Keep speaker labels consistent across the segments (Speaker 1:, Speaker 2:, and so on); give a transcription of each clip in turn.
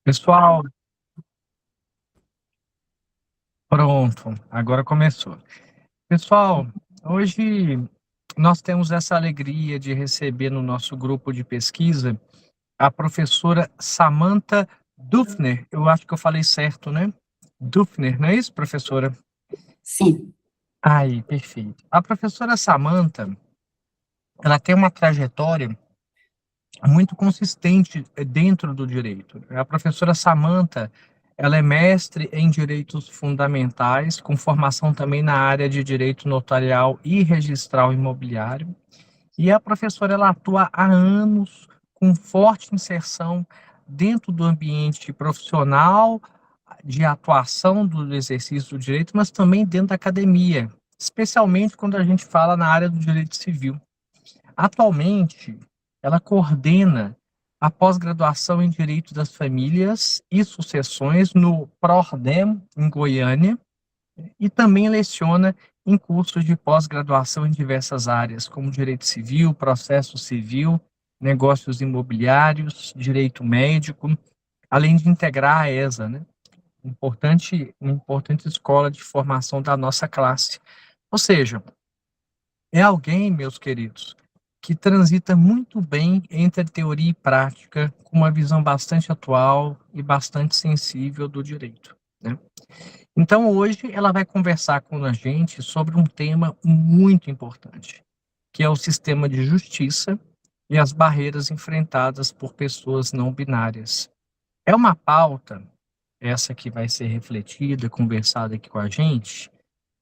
Speaker 1: Pessoal, pronto, agora começou. Pessoal, hoje nós temos essa alegria de receber no nosso grupo de pesquisa a professora Samantha Dufner. Eu acho que eu falei certo, né? Dufner, não é isso, professora?
Speaker 2: Sim,
Speaker 1: Aí, perfeito. A professora Samantha, ela tem uma trajetória muito consistente dentro do direito. A professora Samantha, ela é mestre em direitos fundamentais, com formação também na área de direito notarial e registral imobiliário. E a professora, ela atua há anos com forte inserção dentro do ambiente profissional, de atuação do exercício do direito, mas também dentro da academia, especialmente quando a gente fala na área do direito civil. Atualmente, ela coordena a pós-graduação em Direito das Famílias e Sucessões no PRODEM, em Goiânia, e também leciona em cursos de pós-graduação em diversas áreas, como Direito Civil, Processo Civil, Negócios Imobiliários, Direito Médico, além de integrar a ESA, né? Uma importante escola de formação da nossa classe. Ou seja, é alguém, meus queridos, que transita muito bem entre teoria e prática, com uma visão bastante atual e bastante sensível do direito, né? Então, hoje, ela vai conversar com a gente sobre um tema muito importante, que é o sistema de justiça e as barreiras enfrentadas por pessoas não binárias. É uma pauta, essa que vai ser refletida, conversada aqui com a gente,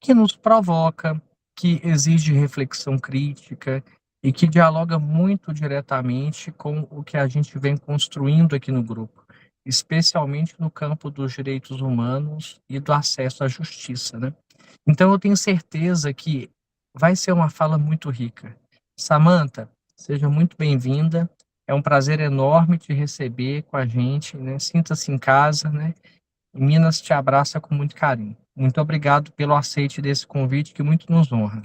Speaker 1: que nos provoca, que exige reflexão crítica e que dialoga muito diretamente com o que a gente vem construindo aqui no grupo, especialmente no campo dos direitos humanos e do acesso à justiça, né? Então eu tenho certeza que vai ser uma fala muito rica. Samantha, seja muito bem-vinda. É um prazer enorme te receber com a gente, né? Sinta-se em casa, né? Minas te abraça com muito carinho. Muito obrigado pelo aceite desse convite, que muito nos honra.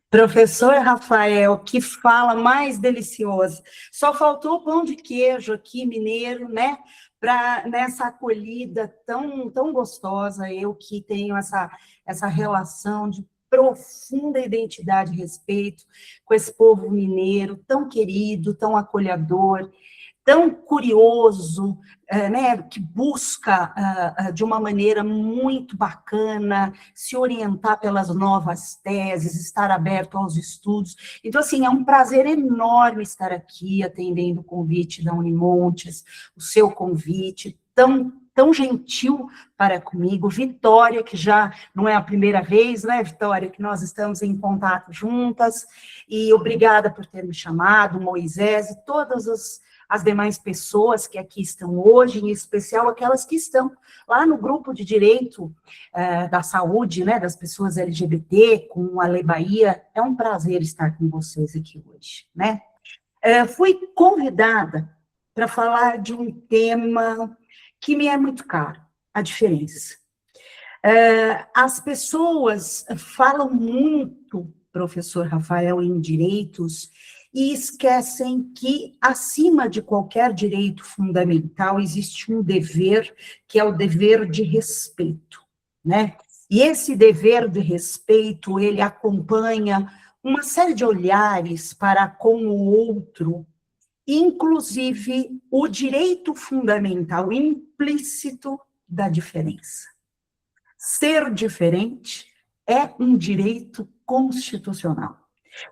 Speaker 2: professor Rafael, que fala mais delicioso. Só faltou o pão de queijo aqui, mineiro, né? Para nessa acolhida tão gostosa, eu que tenho essa relação de profunda identidade e respeito com esse povo mineiro, tão querido, tão acolhedor, tão curioso, né, que busca, de uma maneira muito bacana, se orientar pelas novas teses, estar aberto aos estudos. Então, assim, é um prazer enorme estar aqui, atendendo o convite da Unimontes, o seu convite, tão gentil para comigo, Vitória, que já não é a primeira vez, né, Vitória, que nós estamos em contato juntas, e obrigada por ter me chamado, Moisés, e todas as demais pessoas que aqui estão hoje, em especial aquelas que estão lá no grupo de direito da saúde, né, das pessoas LGBT, com a Lei Bahia. É um prazer estar com vocês aqui hoje, né? Fui convidada para falar de um tema que me é muito caro, a diferença. As pessoas falam muito, professor Rafael, em direitos, e esquecem que, acima de qualquer direito fundamental, existe um dever, que é o dever de respeito, né? E esse dever de respeito, ele acompanha uma série de olhares para com o outro, inclusive o direito fundamental implícito da diferença. Ser diferente é um direito constitucional.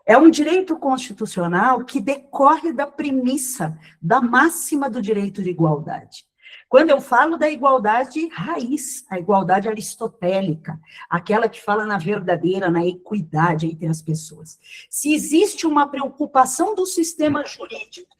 Speaker 2: É um direito constitucional que decorre da premissa, da máxima do direito de igualdade. Quando eu falo da igualdade raiz, a igualdade aristotélica, aquela que fala na verdadeira, na equidade entre as pessoas. Se existe uma preocupação do sistema jurídico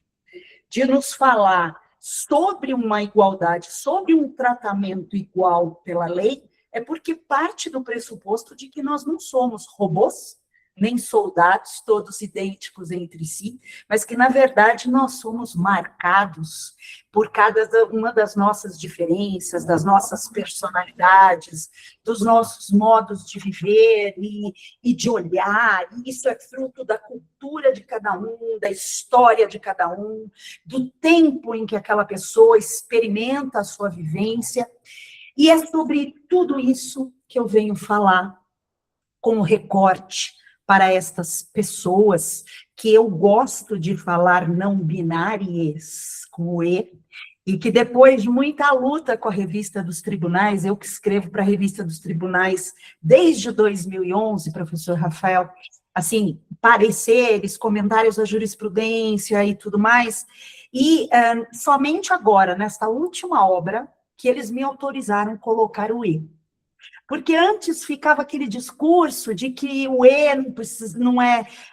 Speaker 2: de nos falar sobre uma igualdade, sobre um tratamento igual pela lei, é porque parte do pressuposto de que nós não somos robôs, nem soldados, todos idênticos entre si, mas que, na verdade, nós somos marcados por cada uma das nossas diferenças, das nossas personalidades, dos nossos modos de viver e de olhar. E isso é fruto da cultura de cada um, da história de cada um, do tempo em que aquela pessoa experimenta a sua vivência. E é sobre tudo isso que eu venho falar com recorte para estas pessoas que eu gosto de falar não binárias, com E, e que depois de muita luta com a Revista dos Tribunais, eu que escrevo para a Revista dos Tribunais desde 2011, professor Rafael, assim, pareceres, comentários da jurisprudência e tudo mais, e somente agora, nesta última obra, que eles me autorizaram a colocar o E. Porque antes ficava aquele discurso de que o E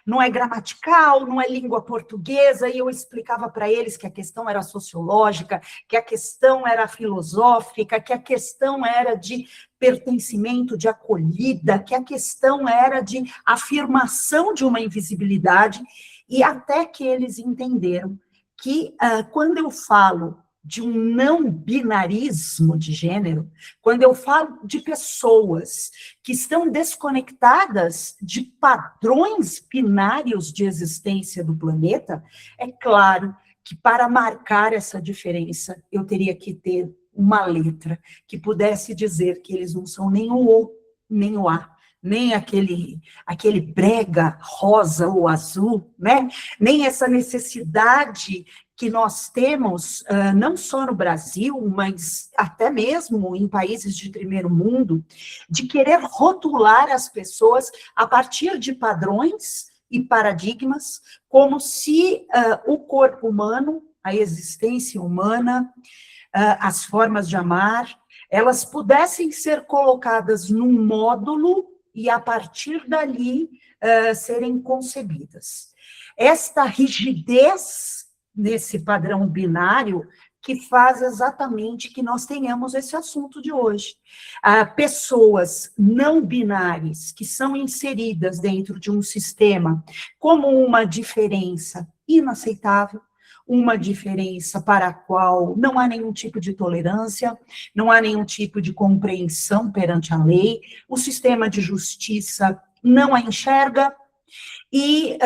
Speaker 2: não é gramatical, não é língua portuguesa, e eu explicava para eles que a questão era sociológica, que a questão era filosófica, que a questão era de pertencimento, de acolhida, que a questão era de afirmação de uma invisibilidade, e até que eles entenderam que quando eu falo de um não binarismo de gênero, quando eu falo de pessoas que estão desconectadas de padrões binários de existência do planeta, é claro que para marcar essa diferença, eu teria que ter uma letra que pudesse dizer que eles não são nem o O, nem o A, nem aquele brega rosa ou azul, né? Nem essa necessidade que nós temos, não só no Brasil, mas até mesmo em países de primeiro mundo, de querer rotular as pessoas a partir de padrões e paradigmas, como se o corpo humano, a existência humana, as formas de amar, elas pudessem ser colocadas num módulo e, a partir dali, serem concebidas. Esta rigidez nesse padrão binário que faz exatamente que nós tenhamos esse assunto de hoje. Pessoas não binárias que são inseridas dentro de um sistema como uma diferença inaceitável, uma diferença para a qual não há nenhum tipo de tolerância, não há nenhum tipo de compreensão perante a lei, o sistema de justiça não a enxerga, e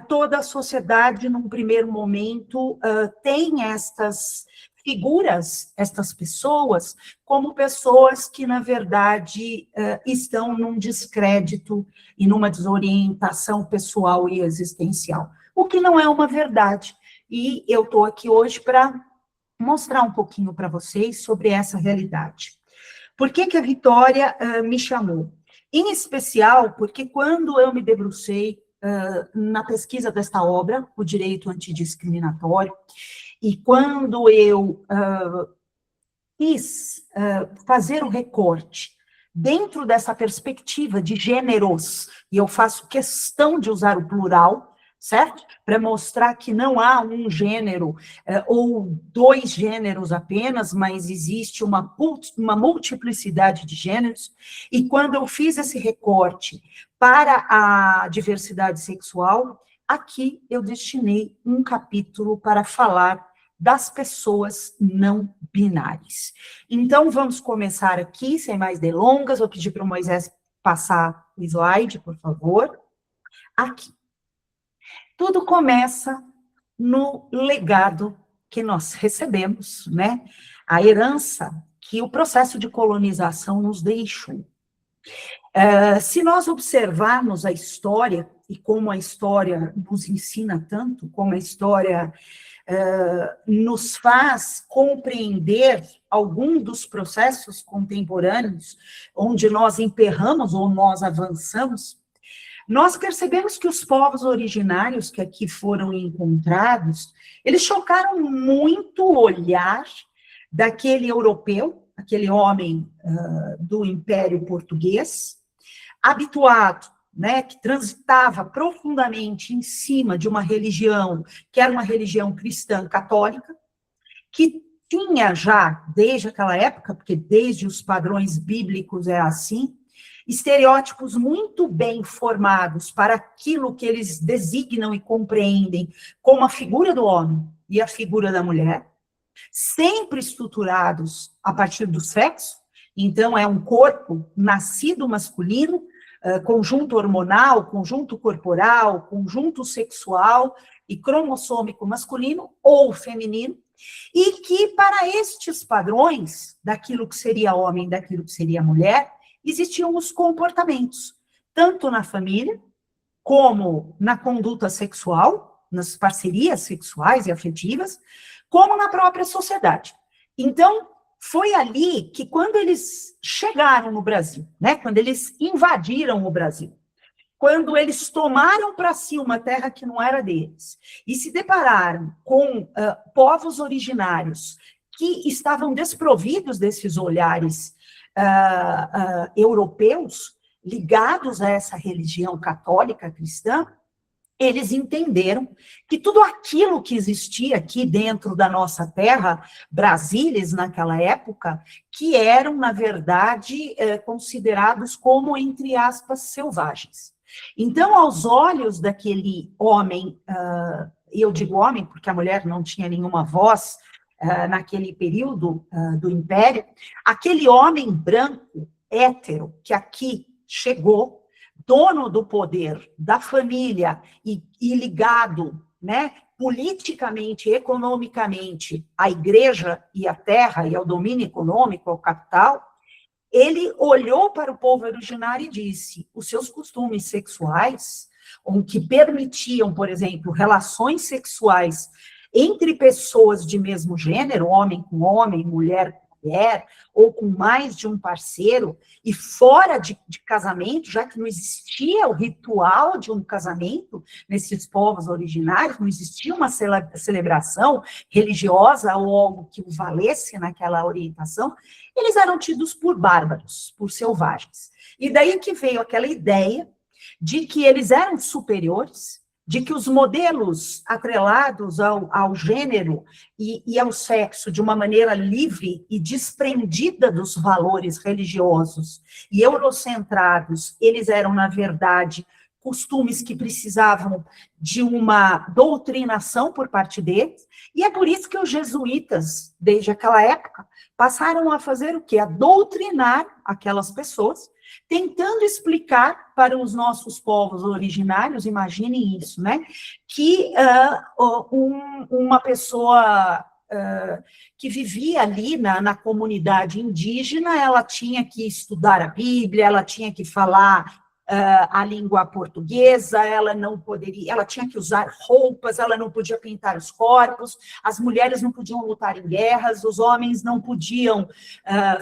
Speaker 2: toda a sociedade, num primeiro momento, tem estas figuras, estas pessoas, como pessoas que, na verdade, estão num descrédito e numa desorientação pessoal e existencial, o que não é uma verdade. E eu estou aqui hoje para mostrar um pouquinho para vocês sobre essa realidade. Por que a Vitória me chamou? Em especial, porque quando eu me debrucei na pesquisa desta obra, O Direito Antidiscriminatório, e quando eu quis fazer o recorte dentro dessa perspectiva de gêneros, e eu faço questão de usar o plural, certo? Para mostrar que não há um gênero ou dois gêneros apenas, mas existe uma multiplicidade de gêneros. E quando eu fiz esse recorte para a diversidade sexual, aqui eu destinei um capítulo para falar das pessoas não binárias. Então, vamos começar aqui, sem mais delongas. Vou pedir para o Moisés passar o slide, por favor. Aqui. Tudo começa no legado que nós recebemos, né? A herança que o processo de colonização nos deixou. Se nós observarmos a história, e como a história nos ensina tanto, como a história nos faz compreender algum dos processos contemporâneos, onde nós emperramos ou nós avançamos, nós percebemos que os povos originários que aqui foram encontrados, eles chocaram muito o olhar daquele europeu, aquele homem do Império Português, habituado, né, que transitava profundamente em cima de uma religião, que era uma religião cristã católica, que tinha já, desde aquela época, porque desde os padrões bíblicos é assim, estereótipos muito bem formados para aquilo que eles designam e compreendem como a figura do homem e a figura da mulher, sempre estruturados a partir do sexo. Então, é um corpo nascido masculino, conjunto hormonal, conjunto corporal, conjunto sexual e cromossômico masculino ou feminino, e que para estes padrões, daquilo que seria homem, daquilo que seria mulher, existiam os comportamentos, tanto na família, como na conduta sexual, nas parcerias sexuais e afetivas, como na própria sociedade. Então, foi ali que, quando eles chegaram no Brasil, né, quando eles invadiram o Brasil, quando eles tomaram para si uma terra que não era deles, e se depararam com povos originários que estavam desprovidos desses olhares europeus, ligados a essa religião católica cristã, eles entenderam que tudo aquilo que existia aqui dentro da nossa terra, Brasílias naquela época, que eram, na verdade, considerados como, entre aspas, selvagens. Então, aos olhos daquele homem, eu digo homem porque a mulher não tinha nenhuma voz naquele período do Império, aquele homem branco, hétero, que aqui chegou, dono do poder, da família e ligado, né, politicamente, economicamente, à igreja e à terra e ao domínio econômico, ao capital, ele olhou para o povo originário e disse: os seus costumes sexuais, que permitiam, por exemplo, relações sexuais entre pessoas de mesmo gênero, homem com homem, mulher com mulher, ou com mais de um parceiro, e fora de casamento, já que não existia o ritual de um casamento nesses povos originários, não existia uma celebração religiosa ou algo que o valesse naquela orientação, eles eram tidos por bárbaros, por selvagens. E daí que veio aquela ideia de que eles eram superiores, de que os modelos atrelados ao gênero e ao sexo de uma maneira livre e desprendida dos valores religiosos e eurocentrados, eles eram, na verdade, costumes que precisavam de uma doutrinação por parte deles, e é por isso que os jesuítas, desde aquela época, passaram a fazer o quê? A doutrinar aquelas pessoas, tentando explicar para os nossos povos originários, imaginem isso, né? Que uma pessoa que vivia ali na comunidade indígena, ela tinha que estudar a Bíblia, ela tinha que falar a língua portuguesa, ela não poderia, ela tinha que usar roupas, ela não podia pintar os corpos, as mulheres não podiam lutar em guerras, os homens não podiam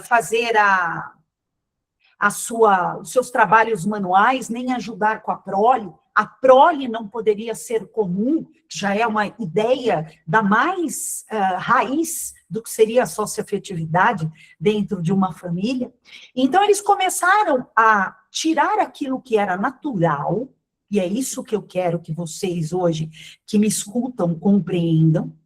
Speaker 2: fazer os seus trabalhos manuais, nem ajudar com a prole não poderia ser comum, que já é uma ideia da mais raiz do que seria a socioafetividade dentro de uma família. Então, eles começaram a tirar aquilo que era natural, e é isso que eu quero que vocês hoje, que me escutam, compreendam,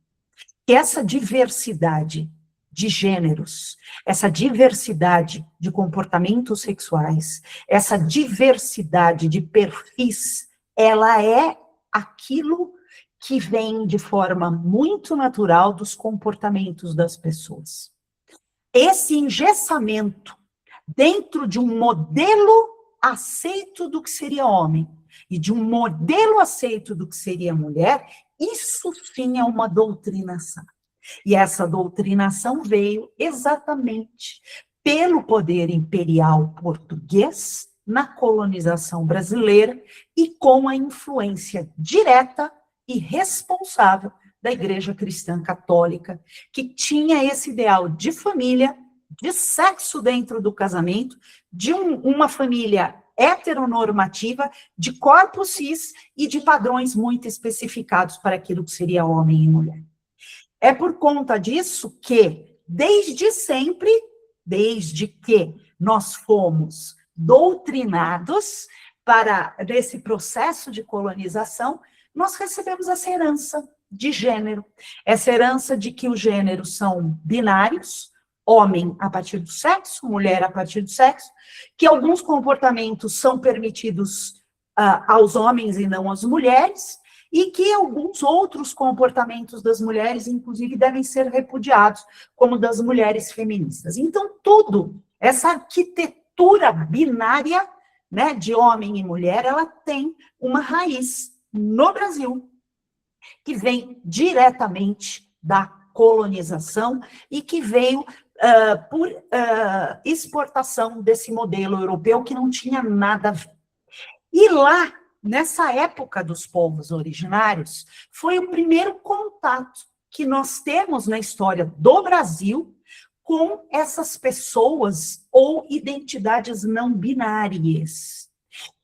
Speaker 2: que essa diversidade de gêneros, essa diversidade de comportamentos sexuais, essa diversidade de perfis, ela é aquilo que vem de forma muito natural dos comportamentos das pessoas. Esse engessamento dentro de um modelo aceito do que seria homem e de um modelo aceito do que seria mulher, isso sim é uma doutrinação. E essa doutrinação veio exatamente pelo poder imperial português na colonização brasileira e com a influência direta e responsável da Igreja Cristã Católica, que tinha esse ideal de família, de sexo dentro do casamento, de uma família heteronormativa, de corpos cis e de padrões muito especificados para aquilo que seria homem e mulher. É por conta disso que, desde sempre, desde que nós fomos doutrinados para esse processo de colonização, nós recebemos essa herança de gênero, essa herança de que os gêneros são binários, homem a partir do sexo, mulher a partir do sexo, que alguns comportamentos são permitidos aos homens e não às mulheres, e que alguns outros comportamentos das mulheres, inclusive, devem ser repudiados, como das mulheres feministas. Então, tudo, essa arquitetura binária, né, de homem e mulher, ela tem uma raiz no Brasil, que vem diretamente da colonização e que veio por exportação desse modelo europeu que não tinha nada a ver. E lá, nessa época dos povos originários, foi o primeiro contato que nós temos na história do Brasil com essas pessoas ou identidades não binárias,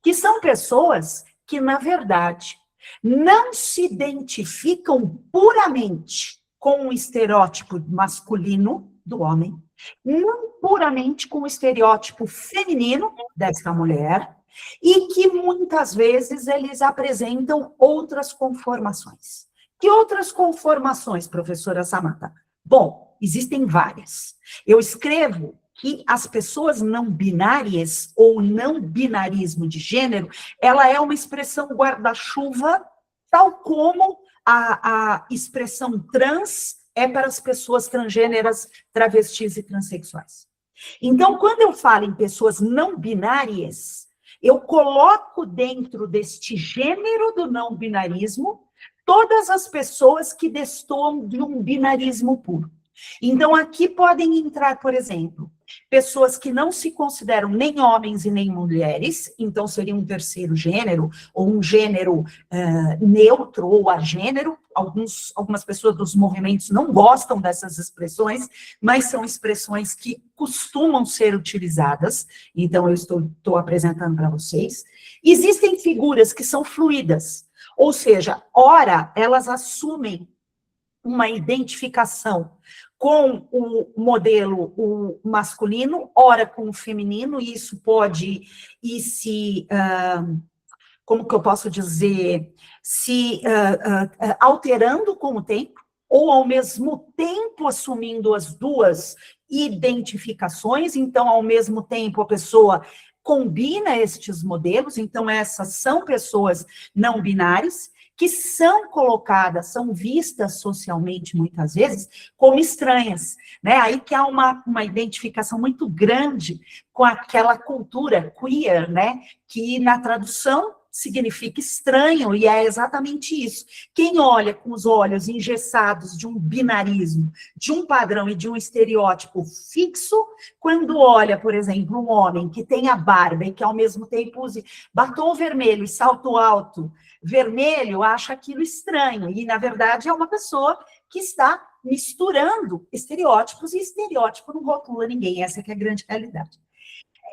Speaker 2: que são pessoas que, na verdade, não se identificam puramente com o estereótipo masculino do homem, não puramente com o estereótipo feminino dessa mulher, e que muitas vezes eles apresentam outras conformações. Que outras conformações, professora Samantha? Bom, existem várias. Eu escrevo que as pessoas não binárias, ou não binarismo de gênero, ela é uma expressão guarda-chuva, tal como a expressão trans é para as pessoas transgêneras, travestis e transexuais. Então, quando eu falo em pessoas não binárias, eu coloco dentro deste gênero do não binarismo todas as pessoas que destoam de um binarismo puro. Então, aqui podem entrar, por exemplo, pessoas que não se consideram nem homens e nem mulheres, então seria um terceiro gênero, ou um gênero neutro ou agênero. Algumas pessoas dos movimentos não gostam dessas expressões, mas são expressões que costumam ser utilizadas, então eu estou apresentando para vocês. Existem figuras que são fluídas, ou seja, ora elas assumem uma identificação com o modelo o masculino, ora com o feminino, e isso pode ir se, como que eu posso dizer, se alterando com o tempo, ou ao mesmo tempo assumindo as duas identificações. Então, ao mesmo tempo, a pessoa combina estes modelos, então essas são pessoas não binárias, que são colocadas, são vistas socialmente, muitas vezes, como estranhas, né? Aí que há uma identificação muito grande com aquela cultura queer, né? Que na tradução significa estranho, e é exatamente isso. Quem olha com os olhos engessados de um binarismo, de um padrão e de um estereótipo fixo, quando olha, por exemplo, um homem que tem a barba e que ao mesmo tempo use batom vermelho e salto alto vermelho, acha aquilo estranho, e na verdade é uma pessoa que está misturando estereótipos, e estereótipo não rotula ninguém, essa que é a grande realidade.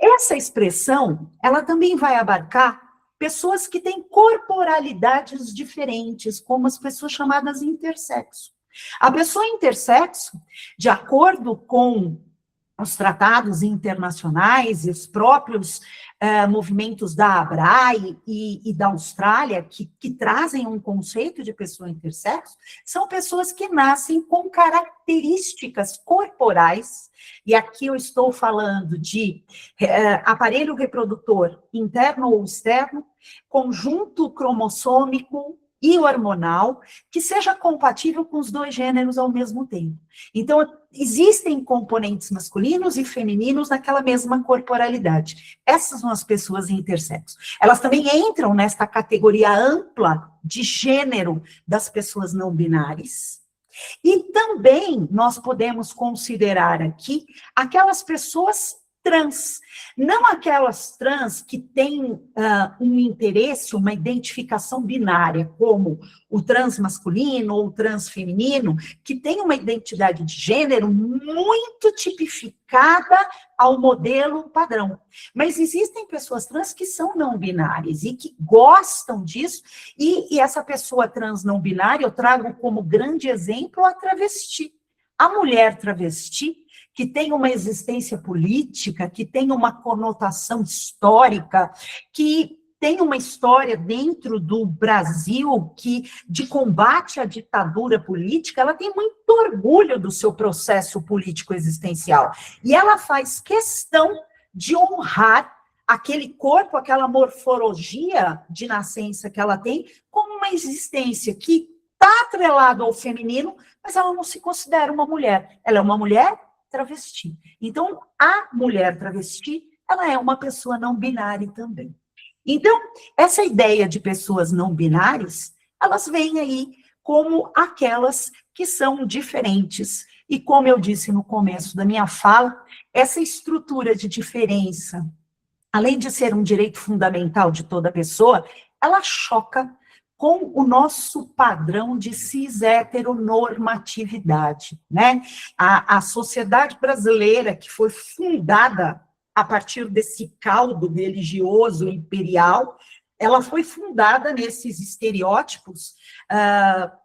Speaker 2: Essa expressão, ela também vai abarcar pessoas que têm corporalidades diferentes, como as pessoas chamadas intersexo. A pessoa intersexo, de acordo com os tratados internacionais e os próprios movimentos da ABRAE e da Austrália, que trazem um conceito de pessoa intersexo, são pessoas que nascem com características corporais, e aqui eu estou falando de aparelho reprodutor interno ou externo, conjunto cromossômico e hormonal, que seja compatível com os dois gêneros ao mesmo tempo. Então, existem componentes masculinos e femininos naquela mesma corporalidade. Essas são as pessoas intersexo. Elas também entram nesta categoria ampla de gênero das pessoas não binárias. E também nós podemos considerar aqui aquelas pessoas trans, não aquelas trans que têm um interesse, uma identificação binária, como o trans masculino ou o trans feminino, que tem uma identidade de gênero muito tipificada ao modelo padrão. Mas existem pessoas trans que são não binárias e que gostam disso, e essa pessoa trans não binária, eu trago como grande exemplo a travesti. A mulher travesti, que tem uma existência política, que tem uma conotação histórica, que tem uma história dentro do Brasil que, de combate à ditadura política, ela tem muito orgulho do seu processo político existencial. E ela faz questão de honrar aquele corpo, aquela morfologia de nascença que ela tem, como uma existência que está atrelada ao feminino, mas ela não se considera uma mulher. Ela é uma mulher travesti. Então, a mulher travesti, ela é uma pessoa não binária também. Então, essa ideia de pessoas não binárias, elas vêm aí como aquelas que são diferentes. E como eu disse no começo da minha fala, essa estrutura de diferença, além de ser um direito fundamental de toda pessoa, ela choca com o nosso padrão de cis-heteronormatividade, né? A sociedade brasileira, que foi fundada a partir desse caldo religioso imperial, ela foi fundada nesses estereótipos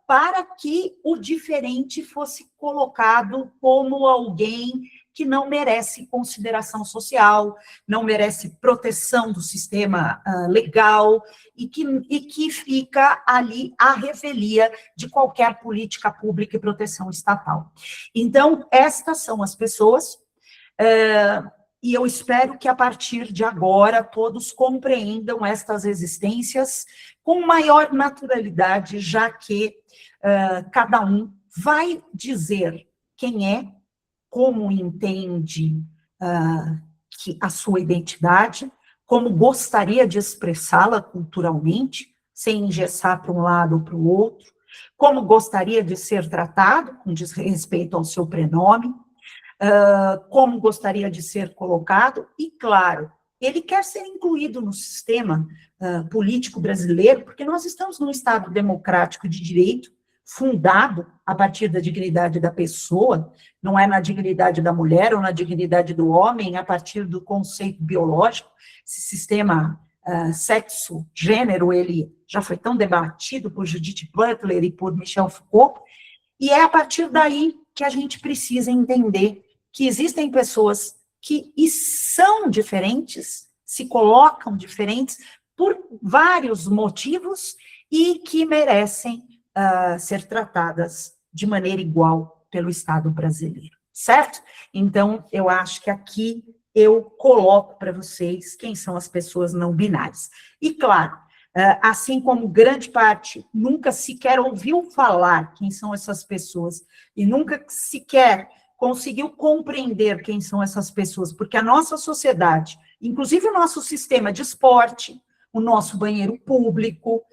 Speaker 2: para que o diferente fosse colocado como alguém que não merece consideração social, não merece proteção do sistema legal, e que fica ali à revelia de qualquer política pública e proteção estatal. Então, estas são as pessoas, e eu espero que a partir de agora todos compreendam estas existências com maior naturalidade, já que cada um vai dizer quem é, como entende que a sua identidade, como gostaria de expressá-la culturalmente, sem engessar para um lado ou para o outro, como gostaria de ser tratado, com respeito ao seu prenome, como gostaria de ser colocado, e, claro, ele quer ser incluído no sistema político brasileiro, porque nós estamos num Estado democrático de direito, fundado a partir da dignidade da pessoa, não é na dignidade da mulher ou na dignidade do homem, a partir do conceito biológico. Esse sistema sexo-gênero, ele já foi tão debatido por Judith Butler e por Michel Foucault, e é a partir daí que a gente precisa entender que existem pessoas que são diferentes, se colocam diferentes por vários motivos e que merecem ser tratadas de maneira igual pelo Estado brasileiro, certo? Então, eu acho que aqui eu coloco para vocês quem são as pessoas não binárias. E, claro, assim como grande parte nunca sequer ouviu falar quem são essas pessoas e nunca sequer conseguiu compreender quem são essas pessoas, porque a nossa sociedade, inclusive o nosso sistema de esporte, o nosso banheiro público,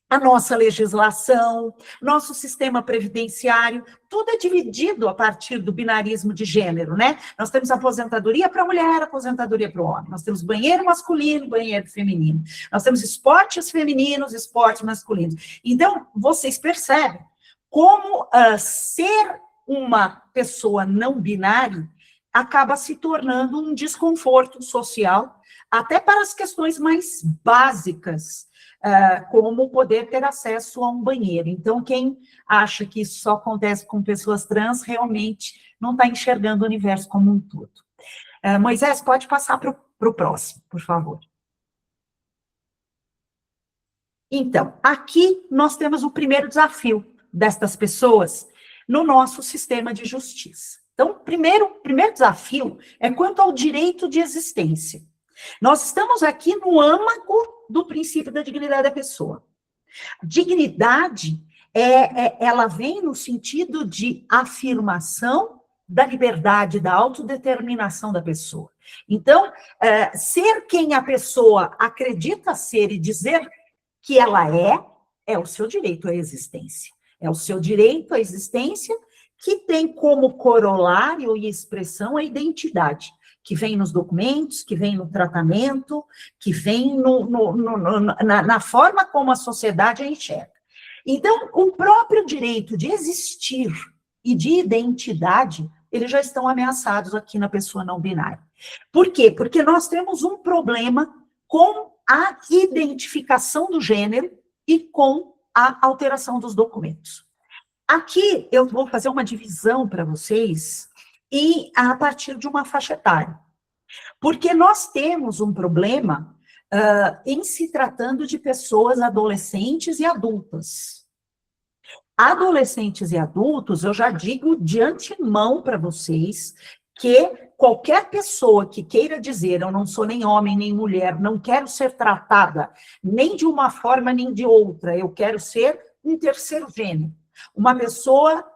Speaker 2: a nossa legislação, nosso sistema previdenciário, tudo é dividido a partir do binarismo de gênero, né? Nós temos aposentadoria para a mulher, aposentadoria para o homem. Nós temos banheiro masculino, banheiro feminino. Nós temos esportes femininos, esportes masculinos. Então, vocês percebem como ser uma pessoa não binária acaba se tornando um desconforto social, até para as questões mais básicas, como poder ter acesso a um banheiro. Então, quem acha que isso só acontece com pessoas trans, realmente não está enxergando o universo como um todo. Moisés, pode passar para o próximo, por favor. Então, aqui nós temos o primeiro desafio destas pessoas no nosso sistema de justiça. Então, o primeiro desafio é quanto ao direito de existência. Nós estamos aqui no âmago do princípio da dignidade da pessoa. Dignidade, ela vem no sentido de afirmação da liberdade, da autodeterminação da pessoa. Então, ser quem a pessoa acredita ser e dizer que ela é o seu direito à existência. É o seu direito à existência que tem como corolário e expressão a identidade, que vem nos documentos, que vem no tratamento, que vem na forma como a sociedade a enxerga. Então, o próprio direito de existir e de identidade, eles já estão ameaçados aqui na pessoa não binária. Por quê? Porque nós temos um problema com a identificação do gênero e com a alteração dos documentos. Aqui eu vou fazer uma divisão para vocês e a partir de uma faixa etária. Porque nós temos um problema em se tratando de pessoas adolescentes e adultas. Adolescentes e adultos, eu já digo de antemão para vocês que qualquer pessoa que queira dizer eu não sou nem homem nem mulher, não quero ser tratada nem de uma forma nem de outra, eu quero ser um terceiro gênero, uma pessoa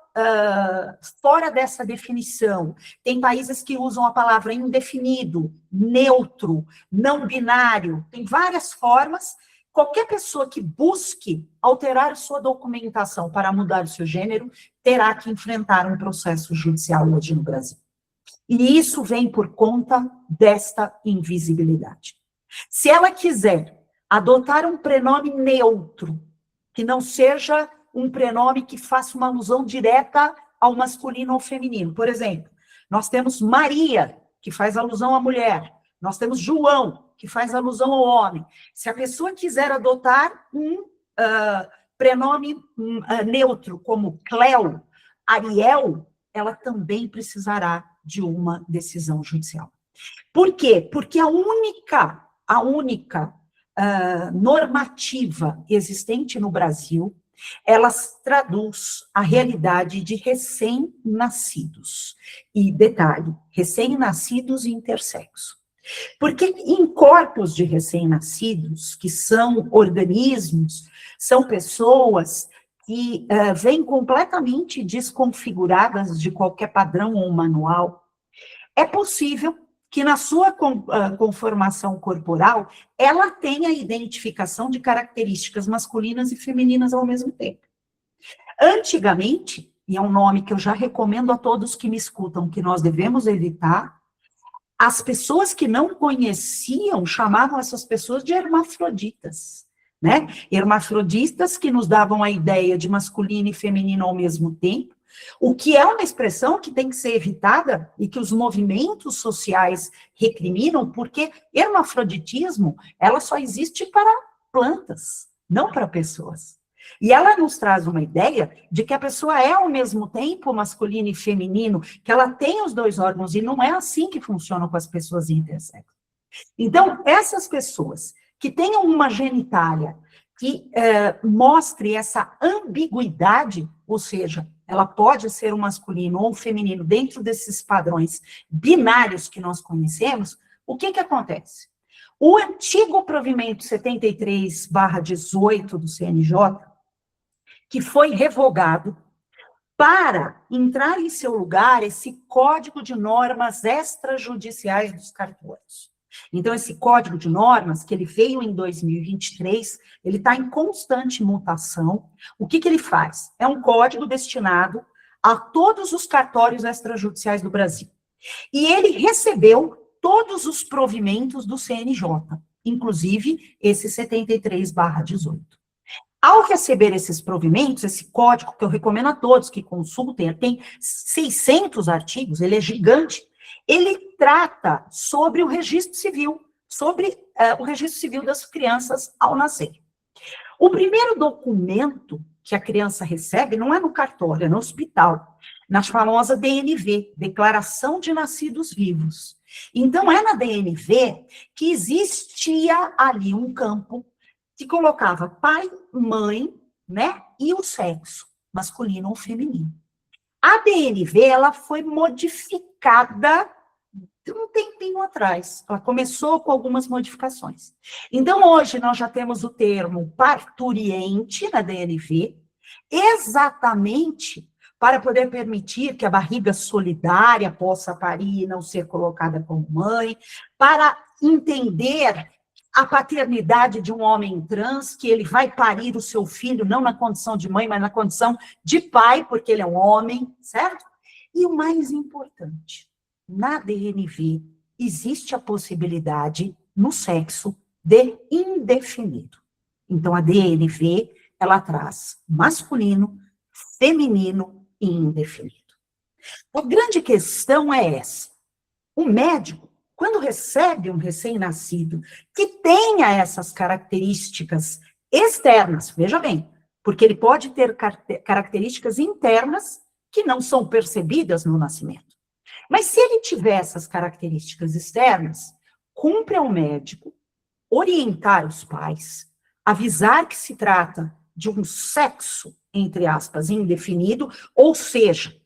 Speaker 2: fora dessa definição. Tem países que usam a palavra indefinido, neutro, não binário, tem várias formas. Qualquer pessoa que busque alterar sua documentação para mudar o seu gênero terá que enfrentar um processo judicial hoje no Brasil. E isso vem por conta desta invisibilidade. Se ela quiser adotar um prenome neutro, que não seja um prenome que faça uma alusão direta ao masculino ou feminino. Por exemplo, nós temos Maria, que faz alusão à mulher. Nós temos João, que faz alusão ao homem. Se a pessoa quiser adotar um prenome neutro, como Cleo, Ariel, ela também precisará de uma decisão judicial. Por quê? Porque a única normativa existente no Brasil, ela traduz a realidade de recém-nascidos. E, detalhe, recém-nascidos e intersexo. Porque em corpos de recém-nascidos, que são organismos, são pessoas que vêm completamente desconfiguradas de qualquer padrão ou manual, é possível que na sua conformação corporal, ela tenha identificação de características masculinas e femininas ao mesmo tempo. Antigamente, e é um nome que eu já recomendo a todos que me escutam, que nós devemos evitar, as pessoas que não conheciam chamavam essas pessoas de hermafroditas, né? Hermafroditas que nos davam a ideia de masculino e feminino ao mesmo tempo, o que é uma expressão que tem que ser evitada e que os movimentos sociais recriminam, porque hermafroditismo, ela só existe para plantas, não para pessoas. E ela nos traz uma ideia de que a pessoa é ao mesmo tempo masculino e feminino, que ela tem os dois órgãos, e não é assim que funciona com as pessoas intersexo. Então, essas pessoas que tenham uma genitália que mostre essa ambiguidade, ou seja, ela pode ser um masculino ou um feminino dentro desses padrões binários que nós conhecemos, o que acontece? O antigo provimento 73/18 do CNJ, que foi revogado, para entrar em seu lugar esse Código de Normas Extrajudiciais dos Cartórios. Então, esse Código de Normas, que ele veio em 2023, ele está em constante mutação. O que ele faz? É um código destinado a todos os cartórios extrajudiciais do Brasil. E ele recebeu todos os provimentos do CNJ, inclusive esse 73/18. Ao receber esses provimentos, esse código, que eu recomendo a todos que consultem, tem 600 artigos, ele é gigante, ele trata sobre o registro civil, sobre o registro civil das crianças ao nascer. O primeiro documento que a criança recebe não é no cartório, é no hospital, na famosa DNV, Declaração de Nascidos Vivos. Então, é na DNV que existia ali um campo que colocava pai, mãe, né, e o sexo, masculino ou feminino. A DNV, ela foi modificada um tempinho atrás. Ela começou com algumas modificações. Então, hoje, nós já temos o termo parturiente na DNV, exatamente para poder permitir que a barriga solidária possa parir e não ser colocada como mãe, para entender a paternidade de um homem trans, que ele vai parir o seu filho, não na condição de mãe, mas na condição de pai, porque ele é um homem, certo? E o mais importante, na DNV, existe a possibilidade, no sexo, de indefinido. Então, a DNV, ela traz masculino, feminino e indefinido. A grande questão é essa. O médico, quando recebe um recém-nascido que tenha essas características externas, veja bem, porque ele pode ter características internas que não são percebidas no nascimento. Mas se ele tiver essas características externas, cumpre ao médico orientar os pais, avisar que se trata de um sexo, entre aspas, indefinido, ou seja,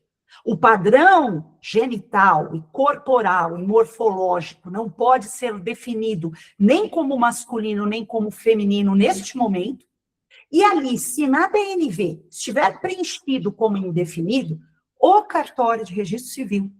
Speaker 2: o padrão genital e corporal e morfológico não pode ser definido nem como masculino, nem como feminino neste momento. E ali, se na DNV estiver preenchido como indefinido, o cartório de registro civil,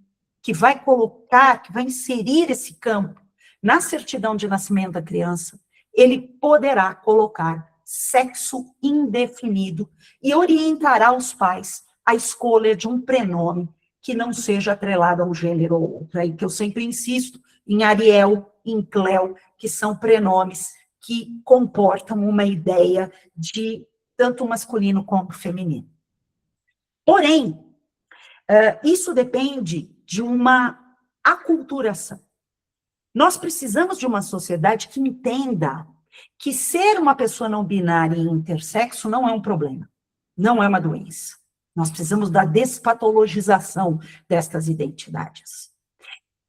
Speaker 2: que vai colocar, que vai inserir esse campo na certidão de nascimento da criança, ele poderá colocar sexo indefinido e orientará os pais à escolha de um prenome que não seja atrelado a um gênero ou outro. Aí que eu sempre insisto em Ariel, em Cleo, que são prenomes que comportam uma ideia de tanto masculino como feminino. Porém, isso depende de uma aculturação. Nós precisamos de uma sociedade que entenda que ser uma pessoa não binária e intersexo não é um problema, não é uma doença. Nós precisamos da despatologização destas identidades.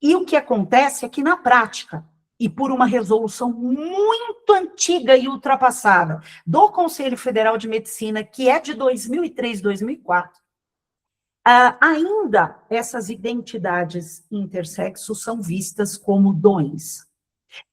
Speaker 2: E o que acontece é que, na prática, e por uma resolução muito antiga e ultrapassada do Conselho Federal de Medicina, que é de 2003, 2004, ainda essas identidades intersexo são vistas como doença.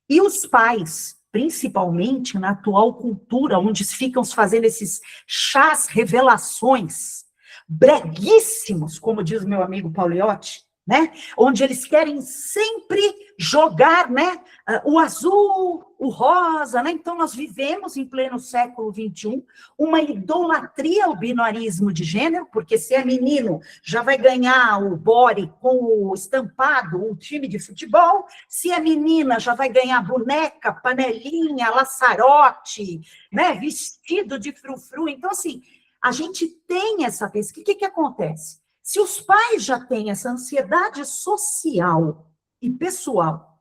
Speaker 2: E os pais, principalmente na atual cultura, onde ficam fazendo esses chás revelações breguíssimos, como diz meu amigo Pauliotti, né? Onde eles querem sempre jogar, né, o azul, o rosa, né? Então nós vivemos em pleno século XXI uma idolatria ao binarismo de gênero, porque se é menino já vai ganhar o body com o estampado, o time de futebol, se é menina já vai ganhar boneca, panelinha, laçarote, né, vestido de frufru. Então assim, a gente tem essa pesquisa. O que acontece? Se os pais já têm essa ansiedade social e pessoal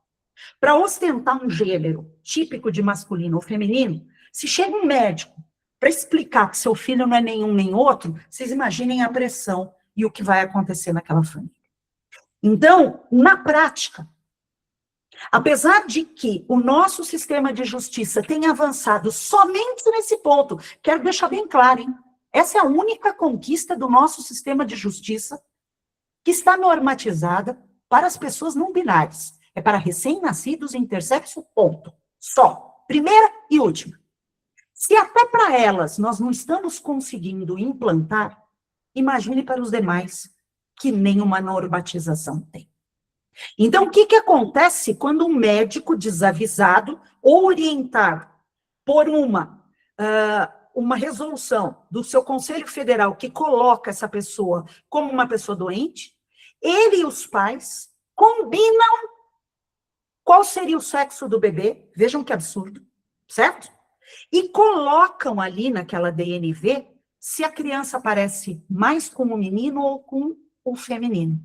Speaker 2: para ostentar um gênero típico de masculino ou feminino, se chega um médico para explicar que seu filho não é nenhum nem outro, vocês imaginem a pressão e o que vai acontecer naquela família. Então, na prática, apesar de que o nosso sistema de justiça tenha avançado somente nesse ponto, quero deixar bem claro, hein? Essa é a única conquista do nosso sistema de justiça que está normatizada para as pessoas não binárias. É para recém-nascidos intersexo, ponto. Só. Primeira e última. Se até para elas nós não estamos conseguindo implantar, imagine para os demais que nenhuma normatização tem. Então, o que acontece quando um médico desavisado ou orientado por uma resolução do seu Conselho Federal que coloca essa pessoa como uma pessoa doente, ele e os pais combinam qual seria o sexo do bebê, vejam que absurdo, certo? E colocam ali naquela DNV se a criança aparece mais com o menino ou com o feminino,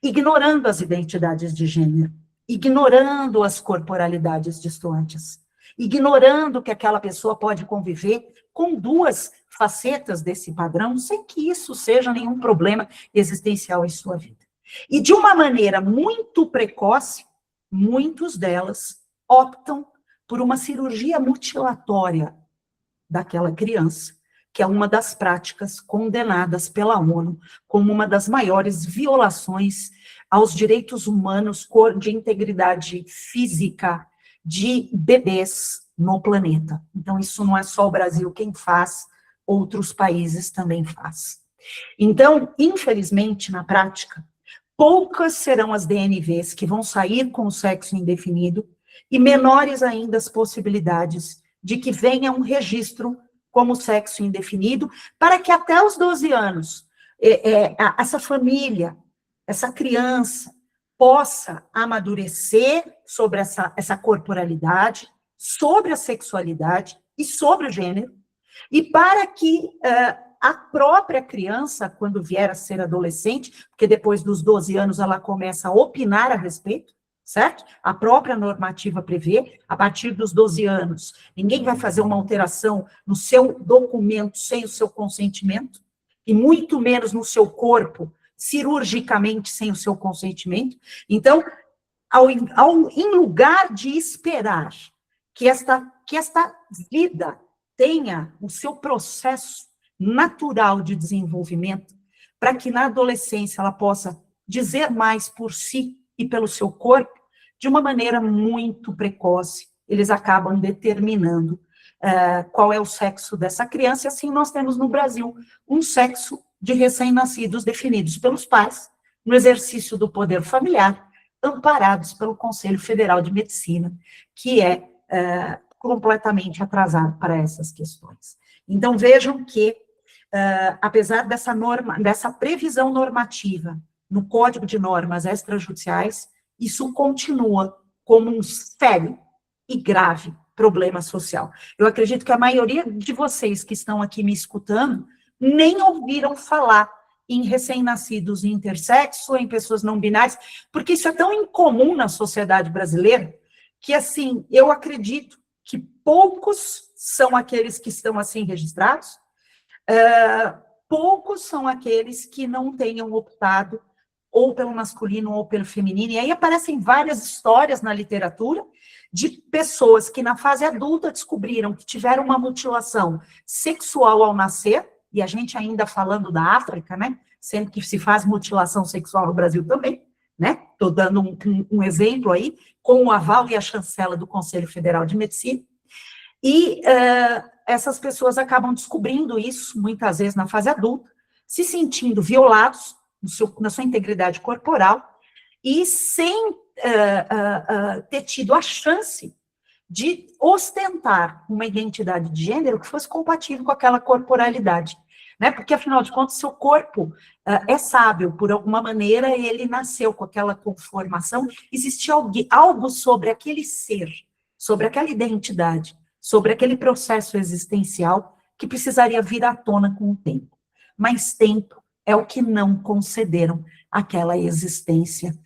Speaker 2: ignorando as identidades de gênero, ignorando as corporalidades distantes, ignorando que aquela pessoa pode conviver com duas facetas desse padrão, sem que isso seja nenhum problema existencial em sua vida. E de uma maneira muito precoce, muitos delas optam por uma cirurgia mutilatória daquela criança, que é uma das práticas condenadas pela ONU como uma das maiores violações aos direitos humanos de integridade física de bebês no planeta. Então, isso não é só o Brasil quem faz, outros países também faz. Então, infelizmente, na prática, poucas serão as DNVs que vão sair com o sexo indefinido e menores ainda as possibilidades de que venha um registro como sexo indefinido, para que até os 12 anos, essa família, essa criança, possa amadurecer sobre essa corporalidade, sobre a sexualidade e sobre o gênero, e para que a própria criança, quando vier a ser adolescente, porque depois dos 12 anos ela começa a opinar a respeito, certo? A própria normativa prevê, a partir dos 12 anos, ninguém vai fazer uma alteração no seu documento sem o seu consentimento, e muito menos no seu corpo, cirurgicamente sem o seu consentimento. Então, em lugar de esperar que esta vida tenha o seu processo natural de desenvolvimento, para que na adolescência ela possa dizer mais por si e pelo seu corpo, de uma maneira muito precoce, eles acabam determinando qual é o sexo dessa criança, e assim nós temos no Brasil um sexo de recém-nascidos definidos pelos pais, no exercício do poder familiar, amparados pelo Conselho Federal de Medicina, que é completamente atrasado para essas questões. Então, vejam que, apesar dessa previsão normativa no Código de Normas Extrajudiciais, isso continua como um sério e grave problema social. Eu acredito que a maioria de vocês que estão aqui me escutando nem ouviram falar em recém-nascidos intersexo, em pessoas não binárias, porque isso é tão incomum na sociedade brasileira, que, assim, eu acredito que poucos são aqueles que estão assim registrados, poucos são aqueles que não tenham optado ou pelo masculino ou pelo feminino, e aí aparecem várias histórias na literatura de pessoas que na fase adulta descobriram que tiveram uma mutilação sexual ao nascer, e a gente ainda falando da África, né, sendo que se faz mutilação sexual no Brasil também, né, estou dando um exemplo aí, com o aval e a chancela do Conselho Federal de Medicina, e essas pessoas acabam descobrindo isso, muitas vezes na fase adulta, se sentindo violados na sua integridade corporal, e sem ter tido a chance de ostentar uma identidade de gênero que fosse compatível com aquela corporalidade, né? Porque, afinal de contas, seu corpo é sábio, por alguma maneira, ele nasceu com aquela conformação, existia algo sobre aquele ser, sobre aquela identidade, sobre aquele processo existencial que precisaria vir à tona com o tempo. Mas tempo é o que não concederam àquela existência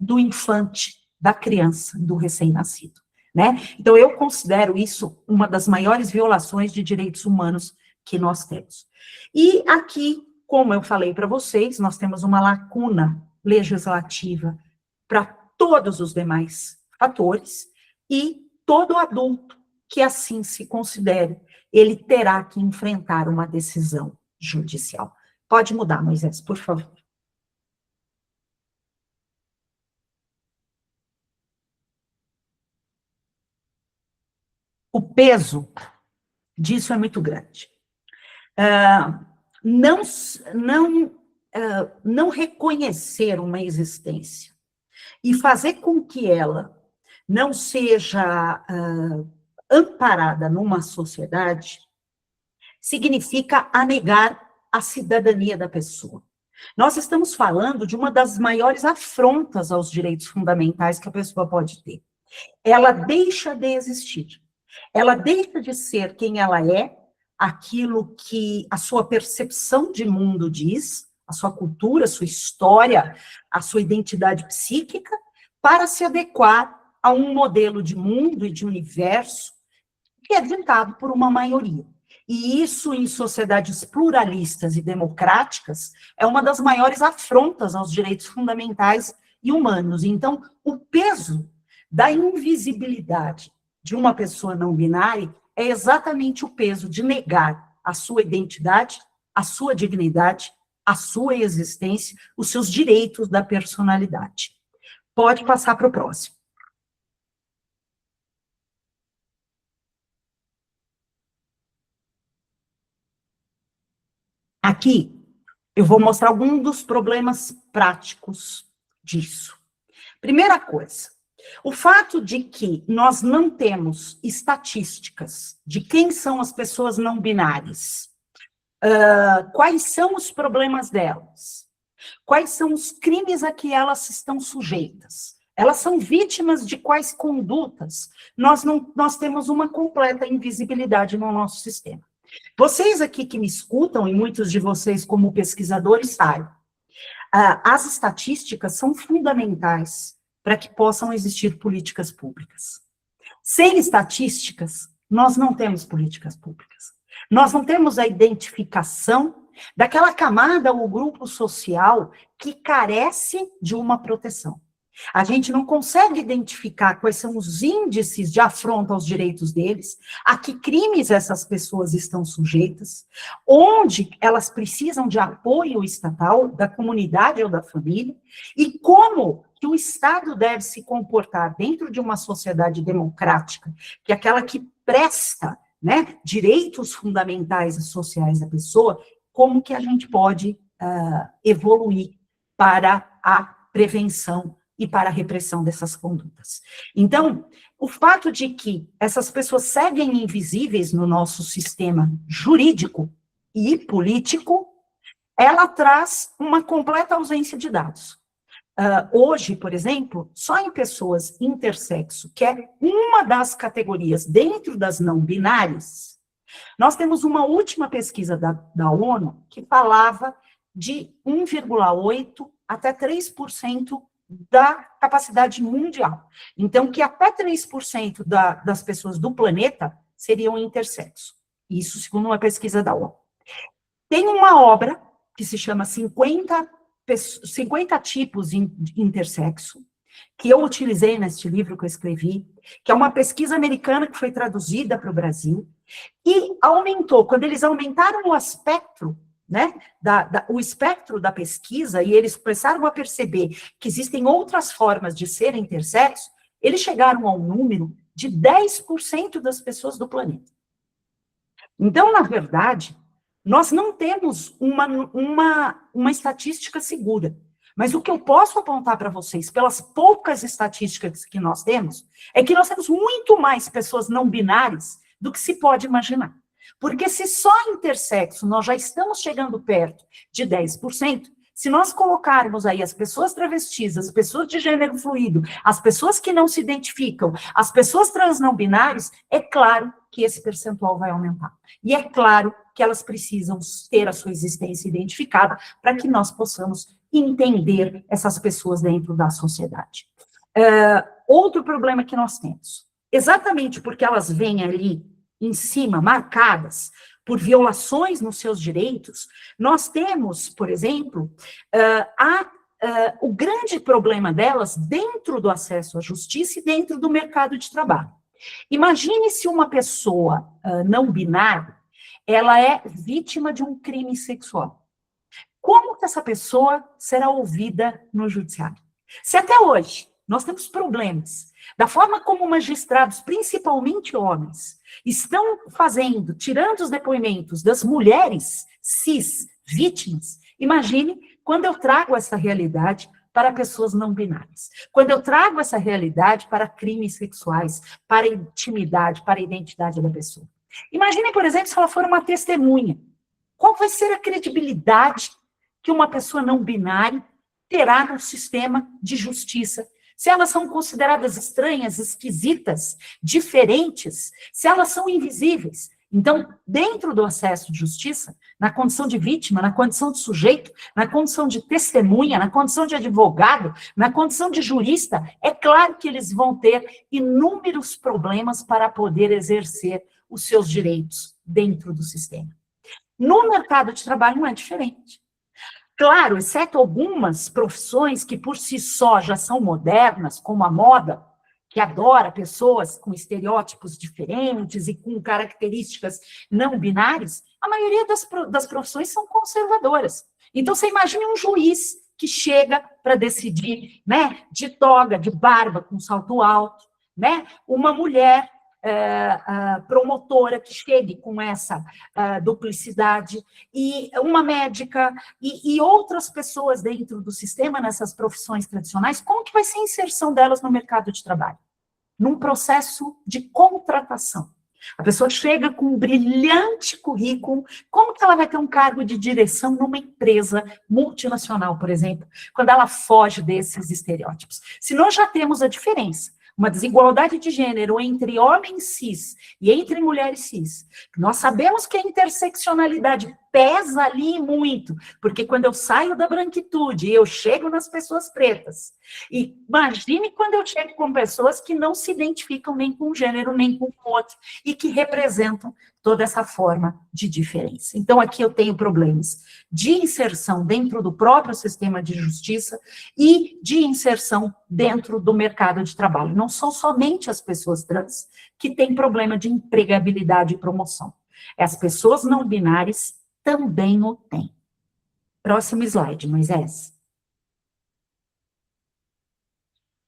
Speaker 2: do infante, da criança, do recém-nascido, né? Então, eu considero isso uma das maiores violações de direitos humanos que nós temos. E aqui, como eu falei para vocês, nós temos uma lacuna legislativa para todos os demais fatores, e todo adulto que assim se considere, ele terá que enfrentar uma decisão judicial. Pode mudar, Moisés, por favor. O peso disso é muito grande. Não reconhecer uma existência e fazer com que ela não seja amparada numa sociedade significa anegar a cidadania da pessoa. Nós estamos falando de uma das maiores afrontas aos direitos fundamentais que a pessoa pode ter. Ela deixa de existir. Ela deixa de ser quem ela é, aquilo que a sua percepção de mundo diz, a sua cultura, a sua história, a sua identidade psíquica, para se adequar a um modelo de mundo e de universo que é ditado por uma maioria. E isso, em sociedades pluralistas e democráticas, é uma das maiores afrontas aos direitos fundamentais e humanos. Então, o peso da invisibilidade de uma pessoa não binária é exatamente o peso de negar a sua identidade, a sua dignidade, a sua existência, os seus direitos da personalidade. Pode passar para o próximo. Aqui, eu vou mostrar alguns dos problemas práticos disso. Primeira coisa, o fato de que nós não temos estatísticas de quem são as pessoas não binárias, quais são os problemas delas, quais são os crimes a que elas estão sujeitas, elas são vítimas de quais condutas, nós temos uma completa invisibilidade no nosso sistema. Vocês aqui que me escutam, e muitos de vocês como pesquisadores sabem, as estatísticas são fundamentais para que possam existir políticas públicas. Sem estatísticas, nós não temos políticas públicas. Nós não temos a identificação daquela camada ou grupo social que carece de uma proteção. A gente não consegue identificar quais são os índices de afronta aos direitos deles, a que crimes essas pessoas estão sujeitas, onde elas precisam de apoio estatal, da comunidade ou da família, e como que o Estado deve se comportar dentro de uma sociedade democrática, que é aquela que presta, né, direitos fundamentais e sociais à pessoa, como que a gente pode evoluir para a prevenção e para a repressão dessas condutas. Então, o fato de que essas pessoas seguem invisíveis no nosso sistema jurídico e político, ela traz uma completa ausência de dados. Hoje, por exemplo, só em pessoas intersexo, que é uma das categorias dentro das não binárias, nós temos uma última pesquisa da ONU que falava de 1,8% até 3% da capacidade mundial. Então, que até 3% das pessoas do planeta seriam intersexo. Isso segundo uma pesquisa da ONU. Tem uma obra que se chama 50 tipos de intersexo, que eu utilizei neste livro que eu escrevi, que é uma pesquisa americana que foi traduzida para o Brasil, e aumentou, quando eles aumentaram o espectro, né, o espectro da pesquisa, e eles começaram a perceber que existem outras formas de ser intersexo, eles chegaram ao número de 10% das pessoas do planeta. Então, na verdade, nós não temos uma estatística segura, mas o que eu posso apontar para vocês, pelas poucas estatísticas que nós temos, é que nós temos muito mais pessoas não binárias do que se pode imaginar. Porque se só intersexo nós já estamos chegando perto de 10%, se nós colocarmos aí as pessoas travestis, as pessoas de gênero fluido, as pessoas que não se identificam, as pessoas trans não binárias, é claro que esse percentual vai aumentar. E é claro que elas precisam ter a sua existência identificada para que nós possamos entender essas pessoas dentro da sociedade. Outro problema que nós temos, exatamente porque elas vêm ali em cima, marcadas por violações nos seus direitos, nós temos, por exemplo, o grande problema delas dentro do acesso à justiça e dentro do mercado de trabalho. Imagine se uma pessoa não binária, ela é vítima de um crime sexual. Como que essa pessoa será ouvida no judiciário? Se até hoje nós temos problemas da forma como magistrados, principalmente homens, estão tirando os depoimentos das mulheres cis vítimas, imagine quando eu trago essa realidade para pessoas não binárias, quando eu trago essa realidade para crimes sexuais, para a intimidade, para a identidade da pessoa. Imagine, por exemplo, se ela for uma testemunha. Qual vai ser a credibilidade que uma pessoa não binária terá no sistema de justiça? Se elas são consideradas estranhas, esquisitas, diferentes, se elas são invisíveis. Então, dentro do acesso de justiça, na condição de vítima, na condição de sujeito, na condição de testemunha, na condição de advogado, na condição de jurista, é claro que eles vão ter inúmeros problemas para poder exercer os seus direitos dentro do sistema. No mercado de trabalho não é diferente. Claro, exceto algumas profissões que por si só já são modernas, como a moda, que adora pessoas com estereótipos diferentes e com características não binárias, a maioria das profissões são conservadoras. Então, você imagine um juiz que chega para decidir, né, de toga, de barba, com salto alto, né, uma mulher promotora que chegue com essa duplicidade, e uma médica e outras pessoas dentro do sistema, nessas profissões tradicionais, como que vai ser a inserção delas no mercado de trabalho? Num processo de contratação. A pessoa chega com um brilhante currículo, como que ela vai ter um cargo de direção numa empresa multinacional, por exemplo, quando ela foge desses estereótipos? Se nós já temos a diferença, uma desigualdade de gênero entre homens cis e entre mulheres cis. Nós sabemos que a interseccionalidade pesa ali muito, porque quando eu saio da branquitude e eu chego nas pessoas pretas, e imagine quando eu chego com pessoas que não se identificam nem com um gênero, nem com o outro, e que representam toda essa forma de diferença. Então, aqui eu tenho problemas de inserção dentro do próprio sistema de justiça e de inserção dentro do mercado de trabalho. Não são somente as pessoas trans que têm problema de empregabilidade e promoção. As pessoas não binárias também o têm. Próximo slide, Moisés.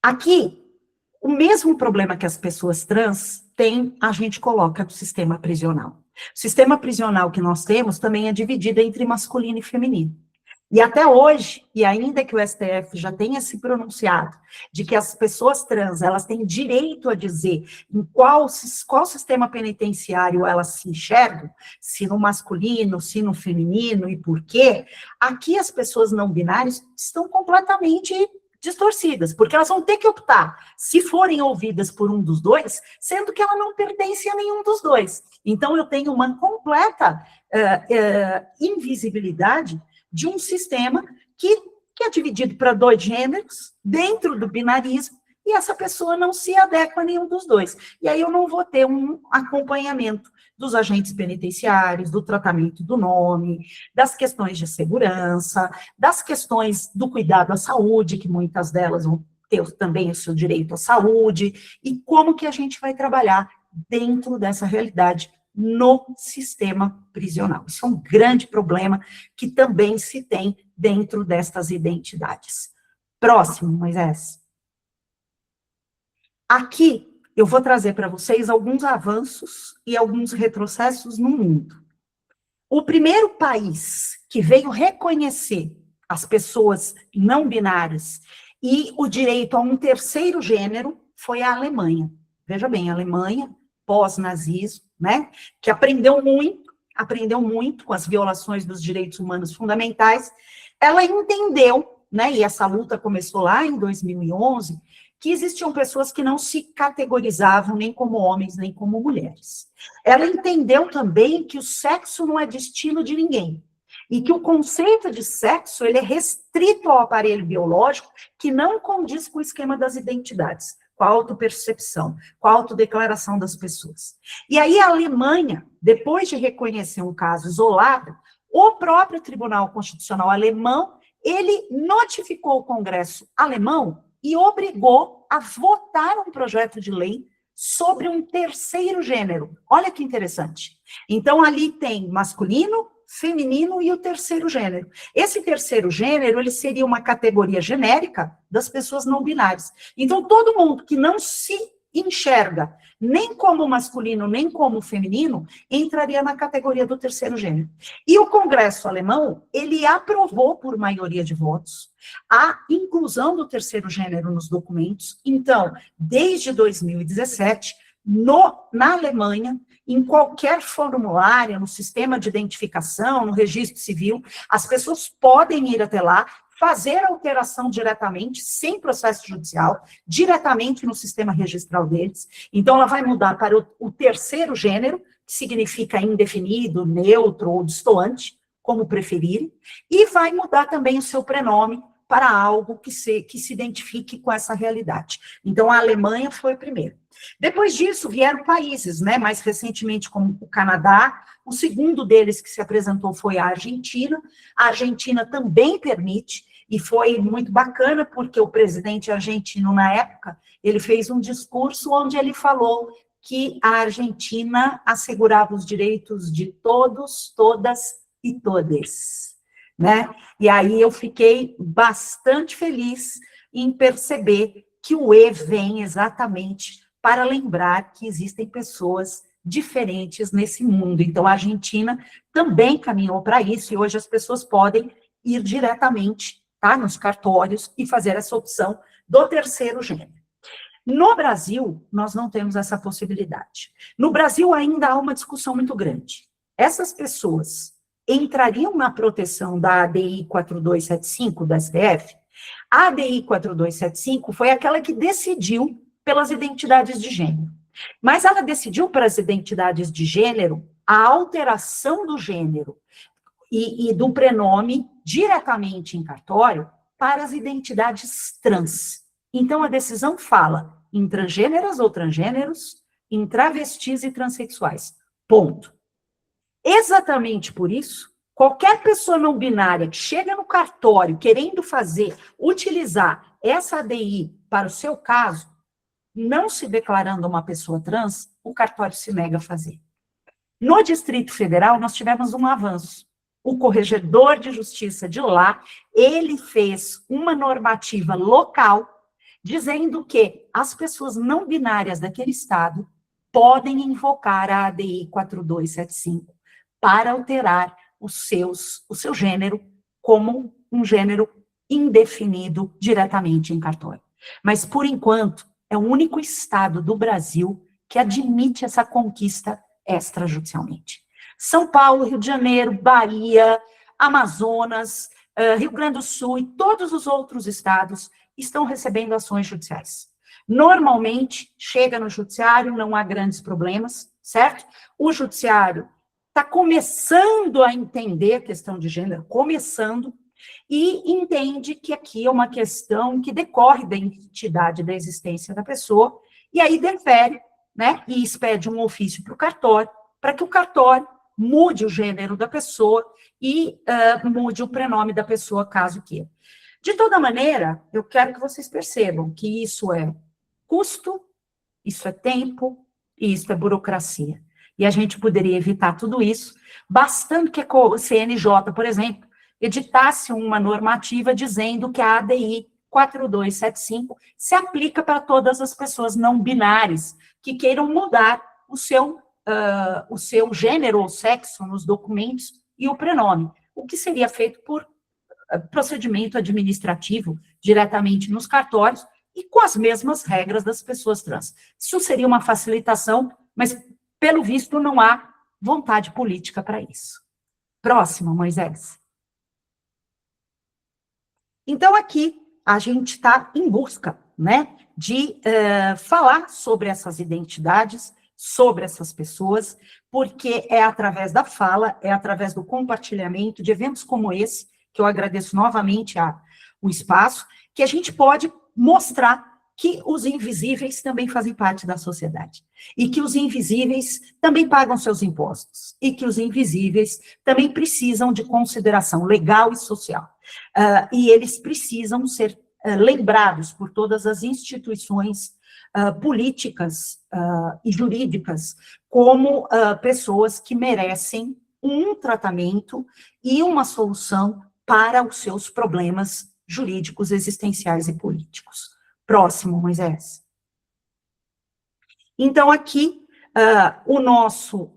Speaker 2: Aqui, o mesmo problema que as pessoas trans têm, a gente coloca no sistema prisional. O sistema prisional que nós temos também é dividido entre masculino e feminino. E até hoje, e ainda que o STF já tenha se pronunciado de que as pessoas trans, elas têm direito a dizer em qual sistema penitenciário elas se enxergam, se no masculino, se no feminino e por quê, aqui as pessoas não binárias estão completamente distorcidas, porque elas vão ter que optar se forem ouvidas por um dos dois, sendo que ela não pertence a nenhum dos dois. Então, eu tenho uma completa invisibilidade de um sistema que é dividido para dois gêneros, dentro do binarismo, e essa pessoa não se adequa a nenhum dos dois. E aí eu não vou ter um acompanhamento dos agentes penitenciários, do tratamento do nome, das questões de segurança, das questões do cuidado à saúde, que muitas delas vão ter também o seu direito à saúde, e como que a gente vai trabalhar dentro dessa realidade no sistema prisional. Isso é um grande problema que também se tem dentro destas identidades. Próximo, Moisés. Aqui eu vou trazer para vocês alguns avanços e alguns retrocessos no mundo. O primeiro país que veio reconhecer as pessoas não binárias e o direito a um terceiro gênero foi a Alemanha. Veja bem, a Alemanha, pós-nazismo, né, que aprendeu muito com as violações dos direitos humanos fundamentais, ela entendeu, né, e essa luta começou lá em 2011, que existiam pessoas que não se categorizavam nem como homens, nem como mulheres. Ela entendeu também que o sexo não é destino de ninguém, e que o conceito de sexo, ele é restrito ao aparelho biológico, que não condiz com o esquema das identidades, com a autopercepção, com a autodeclaração das pessoas. E aí a Alemanha, depois de reconhecer um caso isolado, o próprio Tribunal Constitucional alemão, ele notificou o Congresso alemão e obrigou a votar um projeto de lei sobre um terceiro gênero. Olha que interessante. Então, ali tem masculino, feminino e o terceiro gênero. Esse terceiro gênero, ele seria uma categoria genérica das pessoas não binárias. Então, todo mundo que não se enxerga nem como masculino, nem como feminino, entraria na categoria do terceiro gênero. E o Congresso alemão, ele aprovou por maioria de votos a inclusão do terceiro gênero nos documentos. Então, desde 2017, na Alemanha, em qualquer formulário, no sistema de identificação, no registro civil, as pessoas podem ir até lá, fazer alteração diretamente, sem processo judicial, diretamente no sistema registral deles. Então, ela vai mudar para o terceiro gênero, que significa indefinido, neutro ou distoante, como preferirem, e vai mudar também o seu prenome para algo que se identifique com essa realidade. Então, a Alemanha foi o primeiro. Depois disso, vieram países, né, mais recentemente, como o Canadá. O segundo deles que se apresentou foi a Argentina. A Argentina também permite, e foi muito bacana, porque o presidente argentino, na época, ele fez um discurso onde ele falou que a Argentina assegurava os direitos de todos, todas e todes, né? E aí eu fiquei bastante feliz em perceber que o E vem exatamente para lembrar que existem pessoas diferentes nesse mundo. Então, a Argentina também caminhou para isso, e hoje as pessoas podem ir diretamente, tá, nos cartórios e fazer essa opção do terceiro gênero. No Brasil, nós não temos essa possibilidade. No Brasil, ainda há uma discussão muito grande. Essas pessoas entrariam na proteção da ADI 4275 da STF? A ADI 4275 foi aquela que decidiu pelas identidades de gênero. Mas ela decidiu para as identidades de gênero a alteração do gênero e do prenome diretamente em cartório para as identidades trans. Então, a decisão fala em transgêneras ou transgêneros, em travestis e transexuais. Ponto. Exatamente por isso, qualquer pessoa não binária que chega no cartório querendo utilizar essa ADI para o seu caso, não se declarando uma pessoa trans, o cartório se nega a fazer. No Distrito Federal, nós tivemos um avanço. O corregedor de justiça de lá, ele fez uma normativa local dizendo que as pessoas não binárias daquele estado podem invocar a ADI 4275 para alterar o seu gênero como um gênero indefinido diretamente em cartório. Mas, por enquanto, é o único estado do Brasil que admite essa conquista extrajudicialmente. São Paulo, Rio de Janeiro, Bahia, Amazonas, Rio Grande do Sul e todos os outros estados estão recebendo ações judiciais. Normalmente, chega no judiciário, não há grandes problemas, certo? O judiciário está começando a entender a questão de gênero, e entende que aqui é uma questão que decorre da entidade da existência da pessoa, e aí defere, né, e expede um ofício para o cartório, para que o cartório mude o gênero da pessoa e mude o prenome da pessoa, caso queira. De toda maneira, eu quero que vocês percebam que isso é custo, isso é tempo e isso é burocracia. E a gente poderia evitar tudo isso, bastando que a CNJ, por exemplo, editasse uma normativa dizendo que a ADI 4275 se aplica para todas as pessoas não binárias que queiram mudar o seu gênero ou sexo nos documentos e o prenome, o que seria feito por procedimento administrativo diretamente nos cartórios e com as mesmas regras das pessoas trans. Isso seria uma facilitação, mas, pelo visto, não há vontade política para isso. Próximo, Moisés. Então, aqui, a gente está em busca, né, de falar sobre essas identidades, sobre essas pessoas, porque é através da fala, é através do compartilhamento de eventos como esse, que eu agradeço novamente o espaço, que a gente pode mostrar que os invisíveis também fazem parte da sociedade, e que os invisíveis também pagam seus impostos, e que os invisíveis também precisam de consideração legal e social, e eles precisam ser lembrados por todas as instituições políticas e jurídicas como pessoas que merecem um tratamento e uma solução para os seus problemas jurídicos, existenciais e políticos. Próximo, Moisés. Então, aqui, o nosso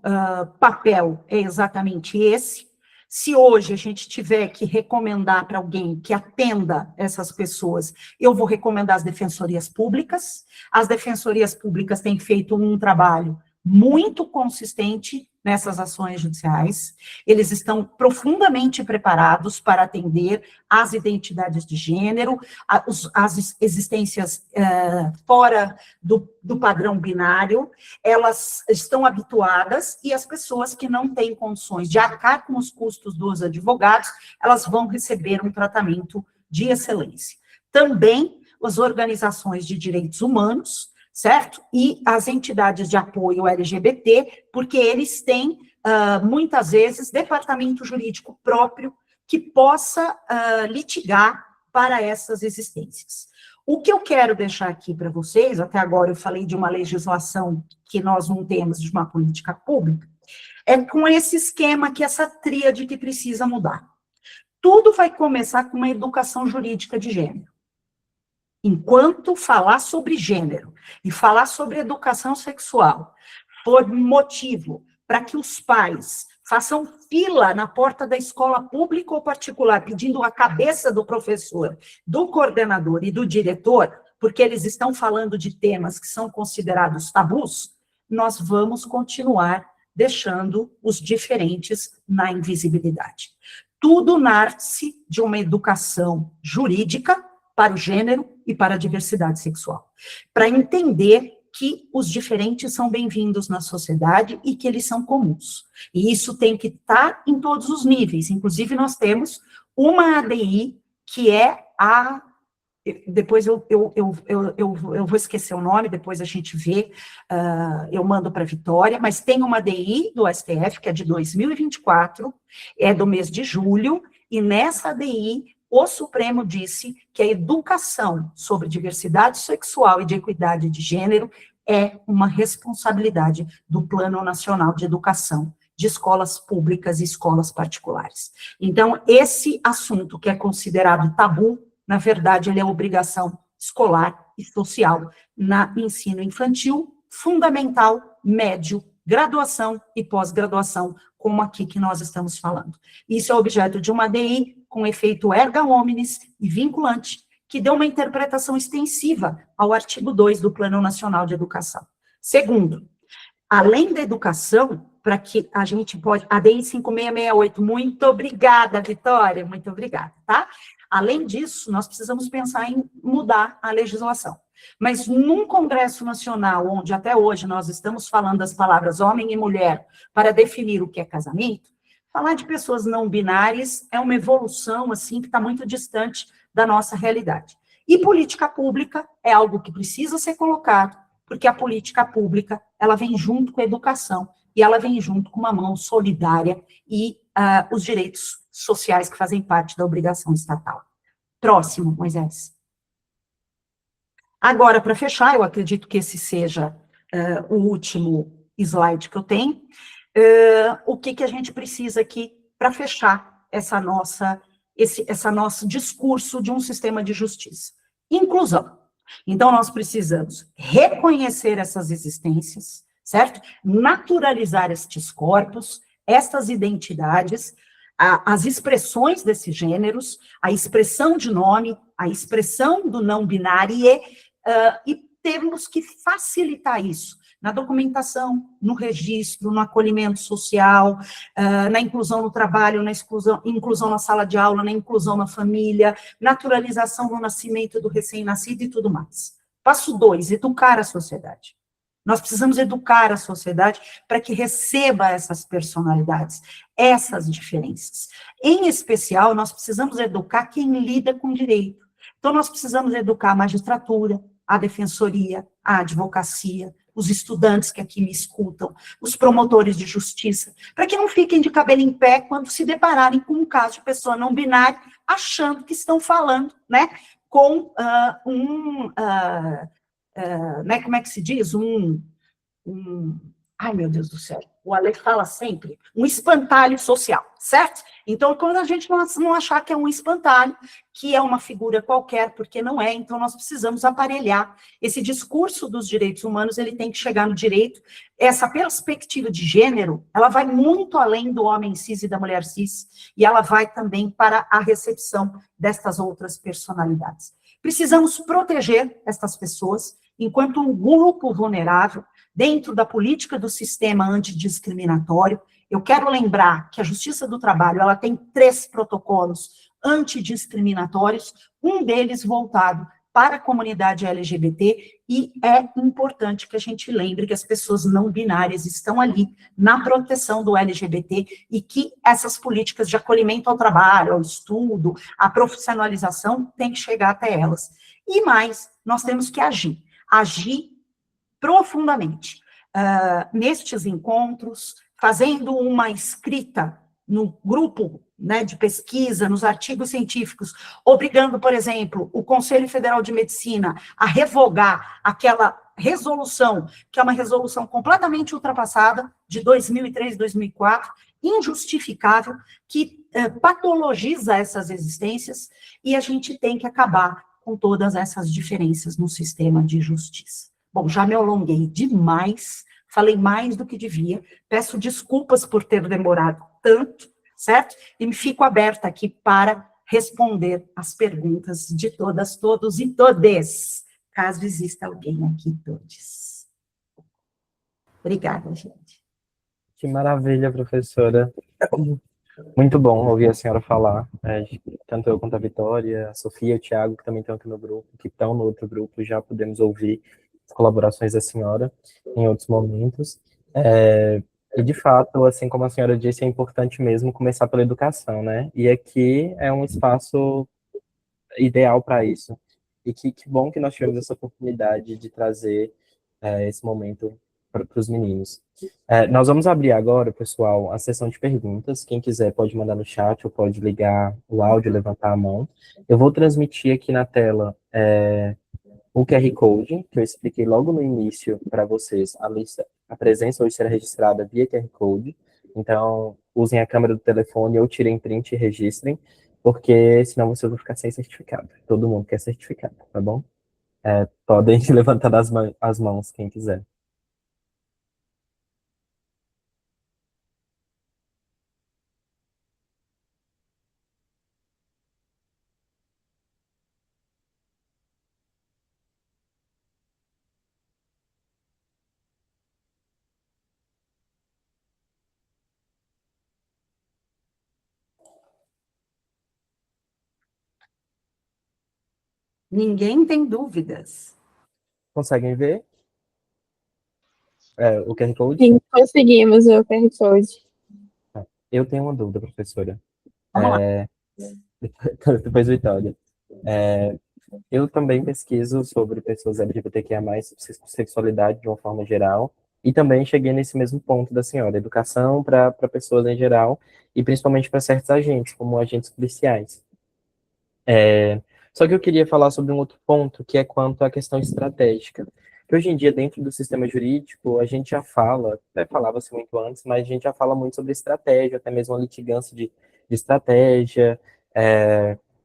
Speaker 2: papel é exatamente esse. Se hoje a gente tiver que recomendar para alguém que atenda essas pessoas, eu vou recomendar as defensorias públicas. As defensorias públicas têm feito um trabalho muito consistente nessas ações judiciais. Eles estão profundamente preparados para atender às identidades de gênero, as existências fora do padrão binário. Elas estão habituadas, e as pessoas que não têm condições de arcar com os custos dos advogados, elas vão receber um tratamento de excelência. Também as organizações de direitos humanos, certo? E as entidades de apoio LGBT, porque eles têm, muitas vezes, departamento jurídico próprio que possa litigar para essas existências. O que eu quero deixar aqui para vocês, até agora eu falei de uma legislação que nós não temos, de uma política pública, é com esse esquema que essa tríade que precisa mudar. Tudo vai começar com uma educação jurídica de gênero. Enquanto falar sobre gênero e falar sobre educação sexual for motivo para que os pais façam fila na porta da escola pública ou particular, pedindo a cabeça do professor, do coordenador e do diretor, porque eles estão falando de temas que são considerados tabus, nós vamos continuar deixando os diferentes na invisibilidade. Tudo nasce de uma educação jurídica para o gênero e para a diversidade sexual, para entender que os diferentes são bem-vindos na sociedade e que eles são comuns. E isso tem que estar em todos os níveis. Inclusive, nós temos uma ADI, que é a... Depois eu vou esquecer o nome, depois a gente vê, eu mando para a Vitória, mas tem uma ADI do STF, que é de 2024, é do mês de julho, e nessa ADI, o Supremo disse que a educação sobre diversidade sexual e de equidade de gênero é uma responsabilidade do Plano Nacional de Educação, de escolas públicas e escolas particulares. Então, esse assunto que é considerado tabu, na verdade, ele é obrigação escolar e social no ensino infantil, fundamental, médio, graduação e pós-graduação, como aqui que nós estamos falando. Isso é objeto de uma ADI com efeito erga omnes e vinculante, que deu uma interpretação extensiva ao artigo 2 do Plano Nacional de Educação. Segundo, além da educação, para que a gente pode... ADI 5668, muito obrigada, Vitória, muito obrigada, tá? Além disso, nós precisamos pensar em mudar a legislação. Mas num Congresso Nacional, onde até hoje nós estamos falando as palavras homem e mulher para definir o que é casamento, falar de pessoas não binárias é uma evolução, assim, que está muito distante da nossa realidade. E política pública é algo que precisa ser colocado, porque a política pública, ela vem junto com a educação, e ela vem junto com uma mão solidária e os direitos sociais que fazem parte da obrigação estatal. Próximo, Moisés. Agora, para fechar, eu acredito que esse seja o último slide que eu tenho, o que a gente precisa aqui para fechar esse nosso discurso de um sistema de justiça? Inclusão. Então, nós precisamos reconhecer essas existências, certo? Naturalizar estes corpos, estas identidades, as expressões desses gêneros, a expressão de nome, a expressão do não binário, e temos que facilitar isso na documentação, no registro, no acolhimento social, na inclusão no trabalho, na inclusão na sala de aula, na inclusão na família, naturalização no nascimento do recém-nascido e tudo mais. Passo 2, educar a sociedade. Nós precisamos educar a sociedade para que receba essas personalidades, essas diferenças. Em especial, nós precisamos educar quem lida com direito. Então, nós precisamos educar a magistratura, a defensoria, a advocacia, os estudantes que aqui me escutam, os promotores de justiça, para que não fiquem de cabelo em pé quando se depararem com um caso de pessoa não binária, achando que estão falando, né, com né, como é que se diz? Ai, meu Deus do céu, o Ale fala sempre, um espantalho social, certo? Então, quando a gente não achar que é um espantalho, que é uma figura qualquer, porque não é, então nós precisamos aparelhar. Esse discurso dos direitos humanos, ele tem que chegar no direito. Essa perspectiva de gênero, ela vai muito além do homem cis e da mulher cis, e ela vai também para a recepção destas outras personalidades. Precisamos proteger estas pessoas enquanto um grupo vulnerável dentro da política do sistema antidiscriminatório. Eu quero lembrar que a Justiça do Trabalho, ela tem 3 protocolos antidiscriminatórios, um deles voltado para a comunidade LGBT, e é importante que a gente lembre que as pessoas não binárias estão ali na proteção do LGBT, e que essas políticas de acolhimento ao trabalho, ao estudo, à profissionalização, tem que chegar até elas. E mais, nós temos que agir profundamente nestes encontros, fazendo uma escrita no grupo, né, de pesquisa, nos artigos científicos, obrigando, por exemplo, o Conselho Federal de Medicina a revogar aquela resolução, que é uma resolução completamente ultrapassada, de 2003, 2004, injustificável, que patologiza essas existências, e a gente tem que acabar com todas essas diferenças no sistema de justiça. Bom, já me alonguei demais, falei mais do que devia, peço desculpas por ter demorado tanto, certo? E me fico aberta aqui para responder as perguntas de todas, todos e todes, caso exista alguém aqui, todes. Obrigada, gente.
Speaker 3: Que maravilha, professora. Muito bom ouvir a senhora falar, tanto eu quanto a Vitória, a Sofia, o Thiago, que também estão aqui no grupo, que estão no outro grupo, já podemos ouvir. colaborações da senhora em outros momentos. E, de fato, assim como a senhora disse, é importante mesmo começar pela educação, né? E aqui é um espaço ideal para isso. E que bom que nós tivemos essa oportunidade de trazer esse momento para os meninos. Nós vamos abrir agora, pessoal, a sessão de perguntas. Quem quiser pode mandar no chat ou pode ligar o áudio, levantar a mão. Eu vou transmitir aqui na tela o QR Code, que eu expliquei logo no início para vocês. A presença hoje será registrada via QR Code. Então, usem a câmera do telefone ou tirem print e registrem, porque senão vocês vão ficar sem certificado. Todo mundo quer certificado, tá bom? Podem levantar as mãos, quem quiser.
Speaker 2: Ninguém tem dúvidas.
Speaker 3: Conseguem ver o QR Code?
Speaker 4: Sim, conseguimos o QR Code.
Speaker 3: Eu tenho uma dúvida, professora.
Speaker 2: Vamos lá.
Speaker 3: Depois, Vitória. Eu também pesquiso sobre pessoas LGBTQIA+, sexualidade de uma forma geral, e também cheguei nesse mesmo ponto da senhora, educação para pessoas em geral, e principalmente para certos agentes, como agentes policiais. Só que eu queria falar sobre um outro ponto, que é quanto à questão estratégica. Que hoje em dia, dentro do sistema jurídico, a gente já fala, até falava-se muito antes, mas a gente já fala muito sobre estratégia, até mesmo a litigância de estratégia,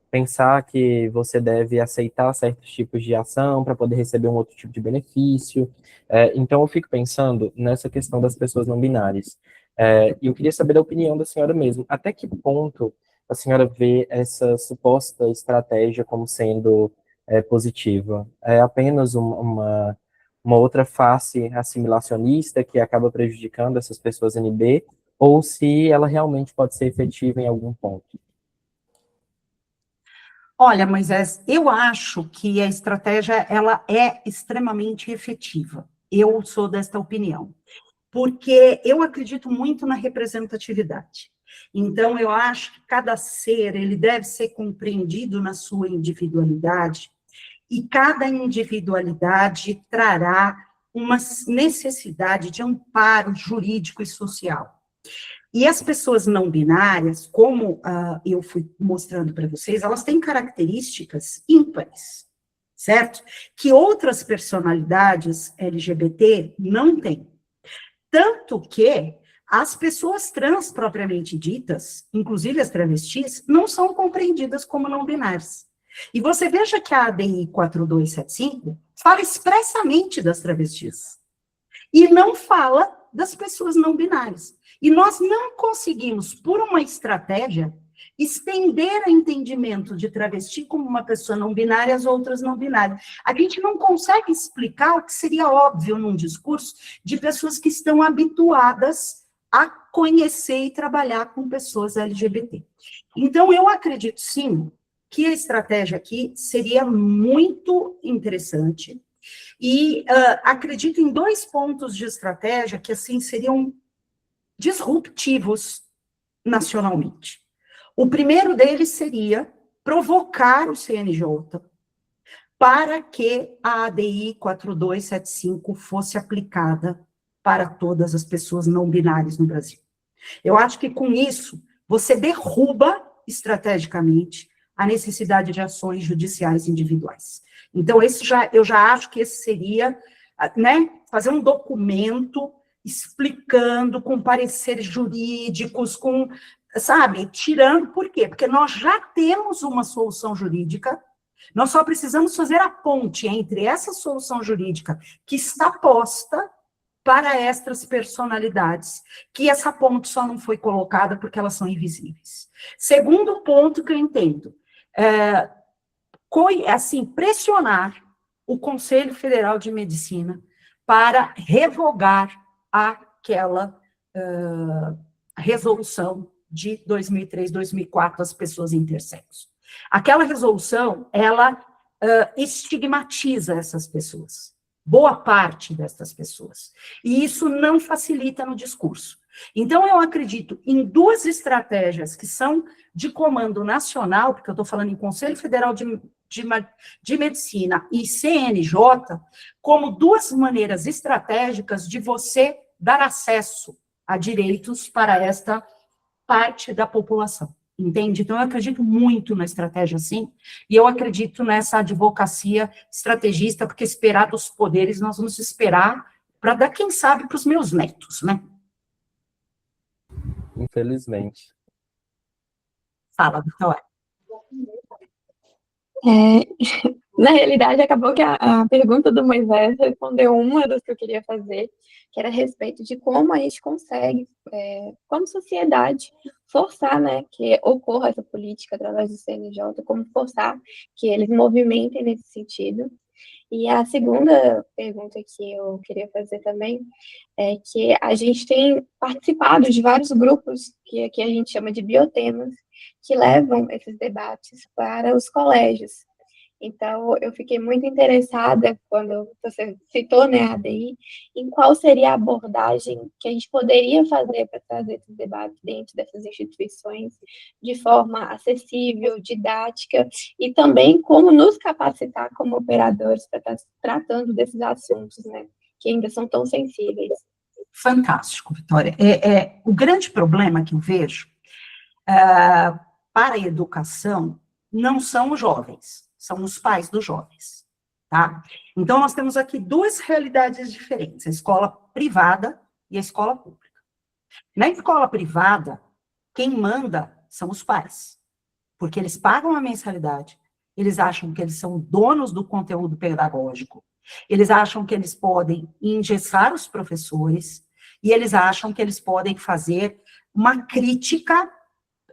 Speaker 3: pensar que você deve aceitar certos tipos de ação para poder receber um outro tipo de benefício. Então, eu fico pensando nessa questão das pessoas não binárias. E eu queria saber da opinião da senhora mesmo. Até que ponto a senhora vê essa suposta estratégia como sendo positiva? É apenas uma outra face assimilacionista que acaba prejudicando essas pessoas NB, ou se ela realmente pode ser efetiva em algum ponto?
Speaker 2: Olha, Moisés, eu acho que a estratégia ela é extremamente efetiva. Eu sou desta opinião, porque eu acredito muito na representatividade. Então, eu acho que cada ser ele deve ser compreendido na sua individualidade, e cada individualidade trará uma necessidade de amparo jurídico e social. E as pessoas não binárias, como eu fui mostrando para vocês, elas têm características ímpares, certo? Que outras personalidades LGBT não têm. Tanto que as pessoas trans propriamente ditas, inclusive as travestis, não são compreendidas como não binárias. E você veja que a ADI 4275 fala expressamente das travestis. E não fala das pessoas não binárias. E nós não conseguimos, por uma estratégia, estender o entendimento de travesti como uma pessoa não binária às outras não binárias. A gente não consegue explicar o que seria óbvio num discurso de pessoas que estão habituadas a conhecer e trabalhar com pessoas LGBT. Então, eu acredito, sim, que a estratégia aqui seria muito interessante, e acredito em 2 pontos de estratégia que, assim, seriam disruptivos nacionalmente. O primeiro deles seria provocar o CNJ para que a ADI 4275 fosse aplicada para todas as pessoas não binárias no Brasil. Eu acho que, com isso, você derruba estrategicamente a necessidade de ações judiciais individuais. Então, eu já acho que esse seria, né, fazer um documento explicando, com pareceres jurídicos, com, sabe, tirando, por quê? Porque nós já temos uma solução jurídica, nós só precisamos fazer a ponte entre essa solução jurídica que está posta para estas personalidades, que essa ponte só não foi colocada porque elas são invisíveis. Segundo ponto que eu entendo, assim, pressionar o Conselho Federal de Medicina para revogar aquela resolução de 2003, 2004, das pessoas intersexo. Aquela resolução, ela estigmatiza essas pessoas. boa parte destas pessoas. E isso não facilita no discurso. Então, eu acredito em duas estratégias que são de comando nacional, porque eu estou falando em Conselho Federal de Medicina e CNJ, como duas maneiras estratégicas de você dar acesso a direitos para esta parte da população. Entende? Então, eu acredito muito na estratégia, sim, e eu acredito nessa advocacia estrategista, porque esperar dos poderes, nós vamos esperar para dar, quem sabe, para os meus netos, né?
Speaker 3: Infelizmente.
Speaker 2: Fala, Vitória.
Speaker 4: Na realidade, acabou que a pergunta do Moisés respondeu uma das que eu queria fazer, que era a respeito de como a gente consegue, como sociedade, forçar, né, que ocorra essa política através do CNJ, como forçar que eles movimentem nesse sentido. E a segunda pergunta que eu queria fazer também é que a gente tem participado de vários grupos que aqui a gente chama de biotemas, que levam esses debates para os colégios. Então, eu fiquei muito interessada quando você citou, né, a ADI, em qual seria a abordagem que a gente poderia fazer para trazer esses debates dentro dessas instituições de forma acessível, didática, e também como nos capacitar como operadores para estar tratando desses assuntos, né, que ainda são tão sensíveis.
Speaker 2: Fantástico, Vitória. O grande problema que eu vejo para a educação não são os jovens, são os pais dos jovens, tá? Então, nós temos aqui duas realidades diferentes, a escola privada e a escola pública. Na escola privada, quem manda são os pais, porque eles pagam a mensalidade, eles acham que eles são donos do conteúdo pedagógico, eles acham que eles podem engessar os professores, e eles acham que eles podem fazer uma crítica,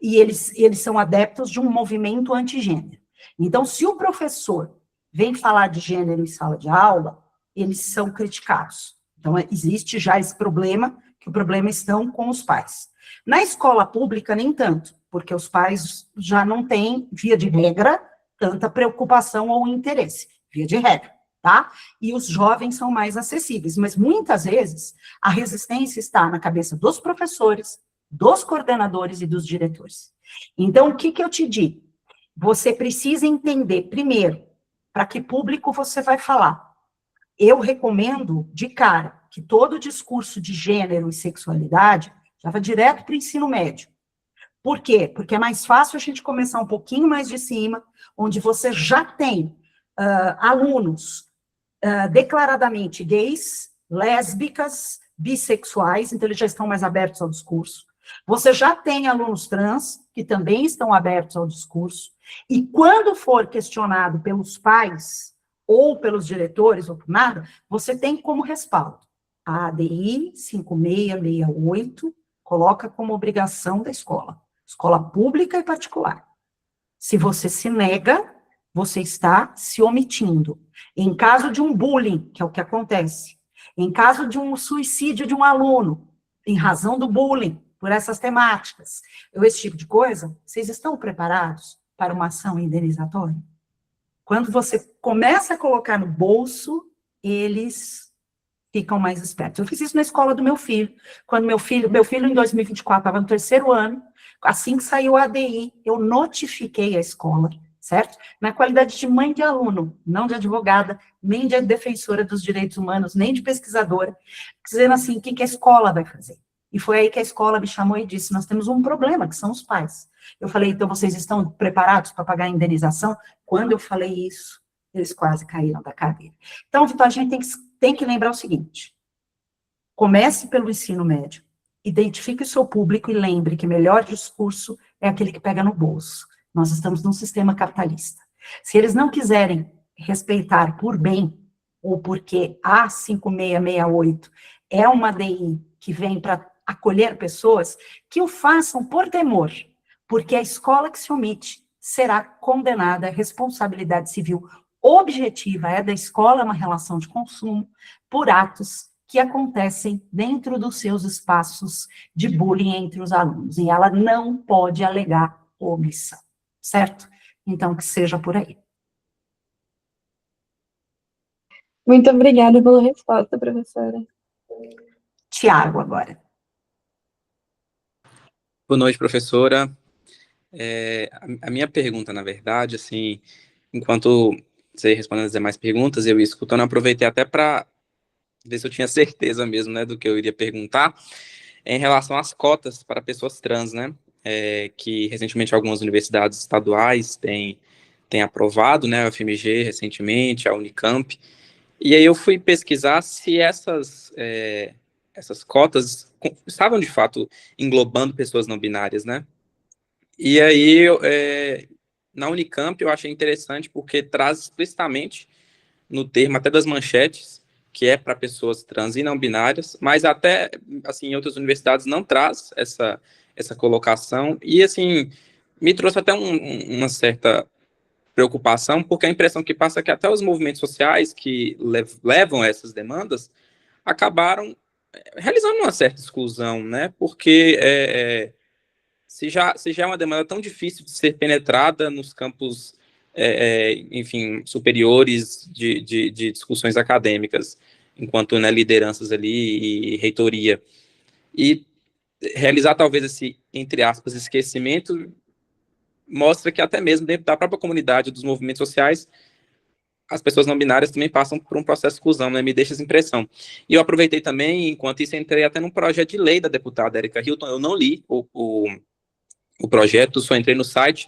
Speaker 2: e eles são adeptos de um movimento antigênero. Então, se o professor vem falar de gênero em sala de aula, eles são criticados. Então, existe já esse problema, que o problema estão com os pais. Na escola pública, nem tanto, porque os pais já não têm, via de regra, tanta preocupação ou interesse, via de regra, tá? E os jovens são mais acessíveis, mas muitas vezes a resistência está na cabeça dos professores, dos coordenadores e dos diretores. Então, o que eu te digo? Você precisa entender, primeiro, para que público você vai falar. Eu recomendo, de cara, que todo discurso de gênero e sexualidade já vá direto para o ensino médio. Por quê? Porque é mais fácil a gente começar um pouquinho mais de cima, onde você já tem alunos declaradamente gays, lésbicas, bissexuais, então eles já estão mais abertos ao discurso. Você já tem alunos trans, que também estão abertos ao discurso, e quando for questionado pelos pais, ou pelos diretores, ou por nada, você tem como respaldo. A ADI 5668 coloca como obrigação da escola pública e particular. Se você se nega, você está se omitindo. Em caso de um bullying, que é o que acontece, em caso de um suicídio de um aluno, em razão do bullying, por essas temáticas, esse tipo de coisa, vocês estão preparados para uma ação indenizatória? Quando você começa a colocar no bolso, eles ficam mais espertos. Eu fiz isso na escola do meu filho. Quando meu filho em 2024 estava no 3º ano, assim que saiu a ADI, eu notifiquei a escola, certo? Na qualidade de mãe de aluno, não de advogada, nem de defensora dos direitos humanos, nem de pesquisadora, dizendo assim, o que a escola vai fazer? E foi aí que a escola me chamou e disse, nós temos um problema, que são os pais. Eu falei, então vocês estão preparados para pagar a indenização? Quando eu falei isso, eles quase caíram da cadeira. Então, Vitor, a gente tem que lembrar o seguinte, comece pelo ensino médio, identifique o seu público e lembre que o melhor discurso é aquele que pega no bolso. Nós estamos num sistema capitalista. Se eles não quiserem respeitar por bem, ou porque a 5668 é uma DI que vem para acolher pessoas, que o façam por temor, porque a escola que se omite será condenada à responsabilidade civil objetiva, é da escola, uma relação de consumo, por atos que acontecem dentro dos seus espaços de bullying entre os alunos, e ela não pode alegar omissão, certo? Então, que seja por aí.
Speaker 4: Muito obrigada pela resposta, professora.
Speaker 2: Tiago, agora.
Speaker 5: Boa noite, professora. A minha pergunta, na verdade, assim, enquanto você respondendo as demais perguntas, eu ia escutando, aproveitei até para ver se eu tinha certeza mesmo, né, do que eu iria perguntar, em relação às cotas para pessoas trans, né, que recentemente algumas universidades estaduais têm aprovado, né, a UFMG recentemente, a Unicamp, e aí eu fui pesquisar se essas cotas estavam, de fato, englobando pessoas não binárias, né, e aí, na Unicamp, eu achei interessante porque traz explicitamente no termo, até das manchetes, que é para pessoas trans e não binárias, mas até, assim, em outras universidades não traz essa colocação, e, assim, me trouxe até uma certa preocupação, porque a impressão que passa é que até os movimentos sociais que levam essas demandas acabaram realizando uma certa exclusão, né, porque se já é uma demanda tão difícil de ser penetrada nos campos, enfim, superiores de discussões acadêmicas, enquanto, né, lideranças ali e reitoria, e realizar talvez esse, entre aspas, esquecimento, mostra que até mesmo dentro da própria comunidade, dos movimentos sociais, as pessoas não binárias também passam por um processo de exclusão, né? Me deixa essa impressão. E eu aproveitei também, enquanto isso, entrei até num projeto de lei da deputada Erika Hilton, eu não li o projeto, só entrei no site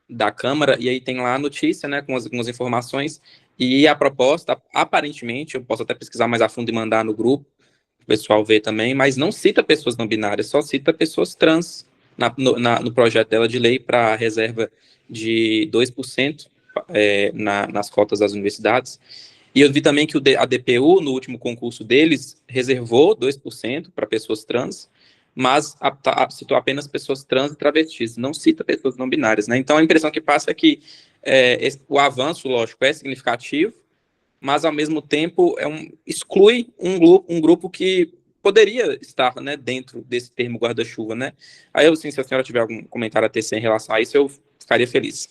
Speaker 5: da Câmara, e aí tem lá a notícia, né, com algumas informações, e a proposta, aparentemente, eu posso até pesquisar mais a fundo e mandar no grupo, o pessoal ver também, mas não cita pessoas não binárias, só cita pessoas trans no projeto dela de lei para a reserva de 2% nas cotas das universidades. E eu vi também que a DPU, no último concurso deles, reservou 2% para pessoas trans, mas citou apenas pessoas trans e travestis, não cita pessoas não binárias, né? Então, a impressão que passa é que o avanço, lógico, é significativo, mas, ao mesmo tempo, exclui um grupo que poderia estar, né, dentro desse termo guarda-chuva, né? Aí, assim, se a senhora tiver algum comentário a tecer em relação a isso, eu ficaria feliz.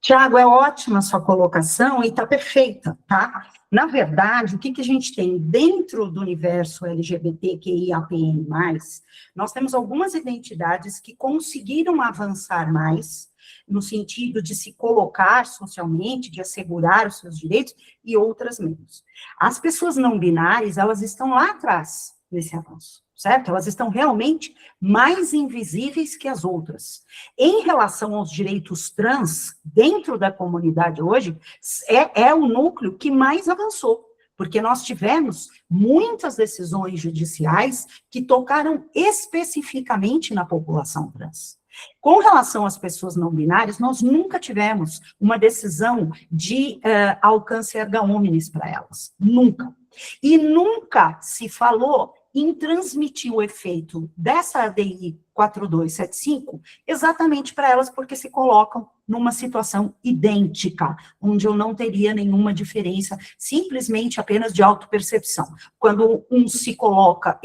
Speaker 2: Tiago, é ótima a sua colocação e está perfeita, tá? Na verdade, o que a gente tem dentro do universo LGBTQIAPN+, nós temos algumas identidades que conseguiram avançar mais, no sentido de se colocar socialmente, de assegurar os seus direitos, e outras menos. As pessoas não binárias, elas estão lá atrás nesse avanço, certo? Elas estão realmente mais invisíveis que as outras. Em relação aos direitos trans, dentro da comunidade hoje, é o núcleo que mais avançou, porque nós tivemos muitas decisões judiciais que tocaram especificamente na população trans. Com relação às pessoas não binárias, nós nunca tivemos uma decisão de alcance erga omnes para elas, nunca. E nunca se falou em transmitir o efeito dessa ADI 4275 exatamente para elas, porque se colocam numa situação idêntica, onde eu não teria nenhuma diferença, simplesmente apenas de autopercepção. Quando um se coloca,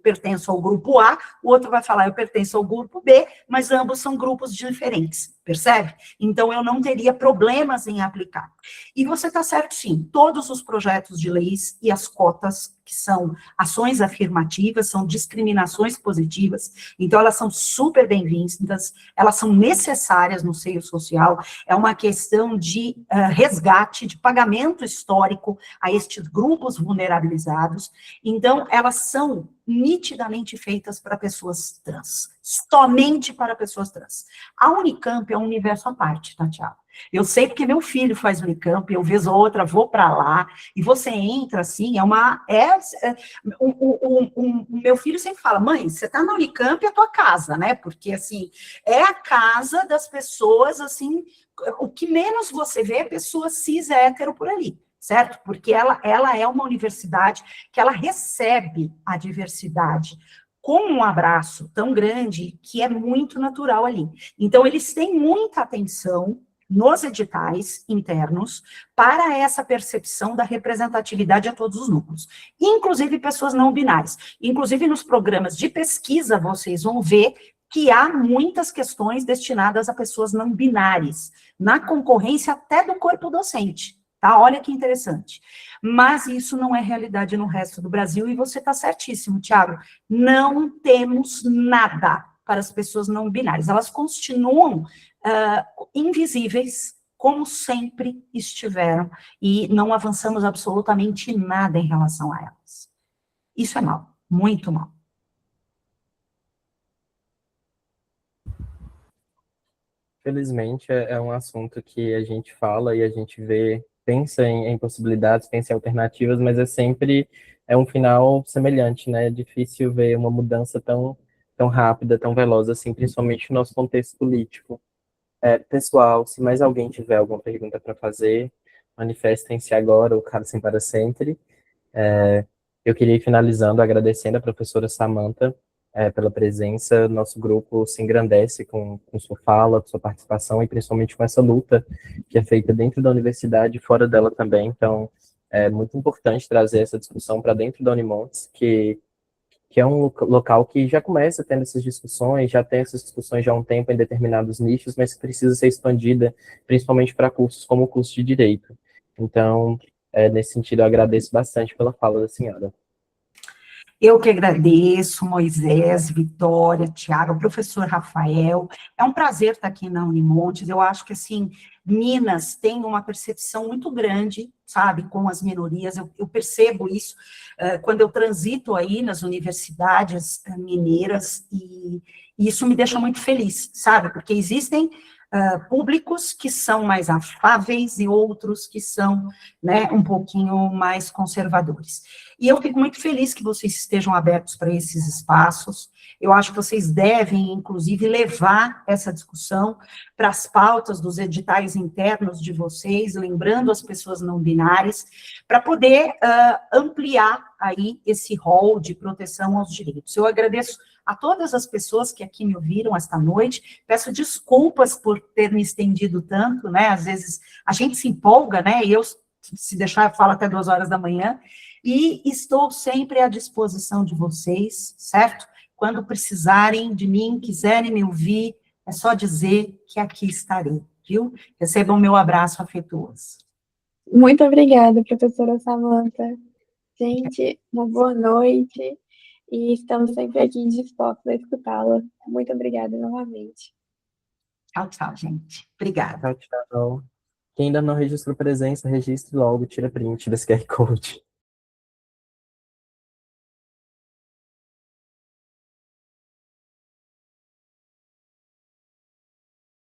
Speaker 2: pertenço ao grupo A, o outro vai falar, eu pertenço ao grupo B, mas ambos são grupos diferentes, percebe? Então, eu não teria problemas em aplicar. E você está certo, sim, todos os projetos de leis e as cotas, que são ações afirmativas, são discriminações positivas, então elas são super bem-vindas, elas são necessárias no seio social, é uma questão de resgate, de pagamento histórico a estes grupos vulnerabilizados, então elas são nitidamente feitas para pessoas trans, somente para pessoas trans. A Unicamp é um universo à parte, tá, Tiago? Eu sei porque meu filho faz Unicamp, eu vez ou outra vou para lá, e você entra assim, o meu filho sempre fala, mãe, você está na Unicamp, é a tua casa, né? Porque, assim, é a casa das pessoas, assim, o que menos você vê é pessoa cis hétero por ali, certo? Porque ela é uma universidade que ela recebe a diversidade com um abraço tão grande que é muito natural ali. Então, eles têm muita atenção nos editais internos para essa percepção da representatividade a todos os núcleos, inclusive pessoas não binárias. Inclusive, nos programas de pesquisa, vocês vão ver que há muitas questões destinadas a pessoas não binárias, na concorrência até do corpo docente. tá? Olha que interessante. Mas isso não é realidade no resto do Brasil, e você está certíssimo, Tiago. Não temos nada para as pessoas não binárias. Elas continuam invisíveis, como sempre estiveram, e não avançamos absolutamente nada em relação a elas. Isso é mal, muito mal.
Speaker 3: Felizmente, é um assunto que a gente fala e a gente vê, pensa em possibilidades, pensa em alternativas, mas é um final semelhante, né? É difícil ver uma mudança tão rápida, tão veloz assim, principalmente no nosso contexto político. Pessoal, se mais alguém tiver alguma pergunta para fazer, manifestem-se agora ou calem para sempre. Eu queria ir finalizando agradecendo a professora Samantha pela presença. Nosso grupo se engrandece com sua fala, com sua participação e principalmente com essa luta que é feita dentro da universidade e fora dela também. Então, é muito importante trazer essa discussão para dentro da Unimontes, que é um local que já começa tendo essas discussões, já tem essas discussões já há um tempo em determinados nichos, mas que precisa ser expandida, principalmente para cursos como o curso de Direito. Então, nesse sentido, eu agradeço bastante pela fala da senhora.
Speaker 2: Eu que agradeço, Moisés, Vitória, Tiago, professor Rafael. É um prazer estar aqui na Unimontes. Eu acho que, assim, Minas tem uma percepção muito grande, sabe, com as minorias. Eu percebo isso quando eu transito aí nas universidades mineiras, e isso me deixa muito feliz, sabe, porque existem públicos que são mais afáveis e outros que são, né, um pouquinho mais conservadores. E eu fico muito feliz que vocês estejam abertos para esses espaços. Eu acho que vocês devem, inclusive, levar essa discussão para as pautas dos editais internos de vocês, lembrando as pessoas não binárias, para poder ampliar aí esse rol de proteção aos direitos. Eu agradeço a todas as pessoas que aqui me ouviram esta noite. Peço desculpas por ter me estendido tanto, né? Às vezes a gente se empolga, né? E eu, se deixar, eu falo até 2 horas da manhã. E estou sempre à disposição de vocês, certo? Quando precisarem de mim, quiserem me ouvir, é só dizer que aqui estarei, viu? Recebam meu abraço afetuoso.
Speaker 4: Muito obrigada, professora Samantha. Gente, uma boa noite. E estamos sempre aqui dispostos a escutá-la. Muito obrigada novamente.
Speaker 2: Tchau, tchau, gente. Obrigada.
Speaker 3: Tchau, tchau. Quem ainda não registrou presença, registre logo, tira print desse QR Code.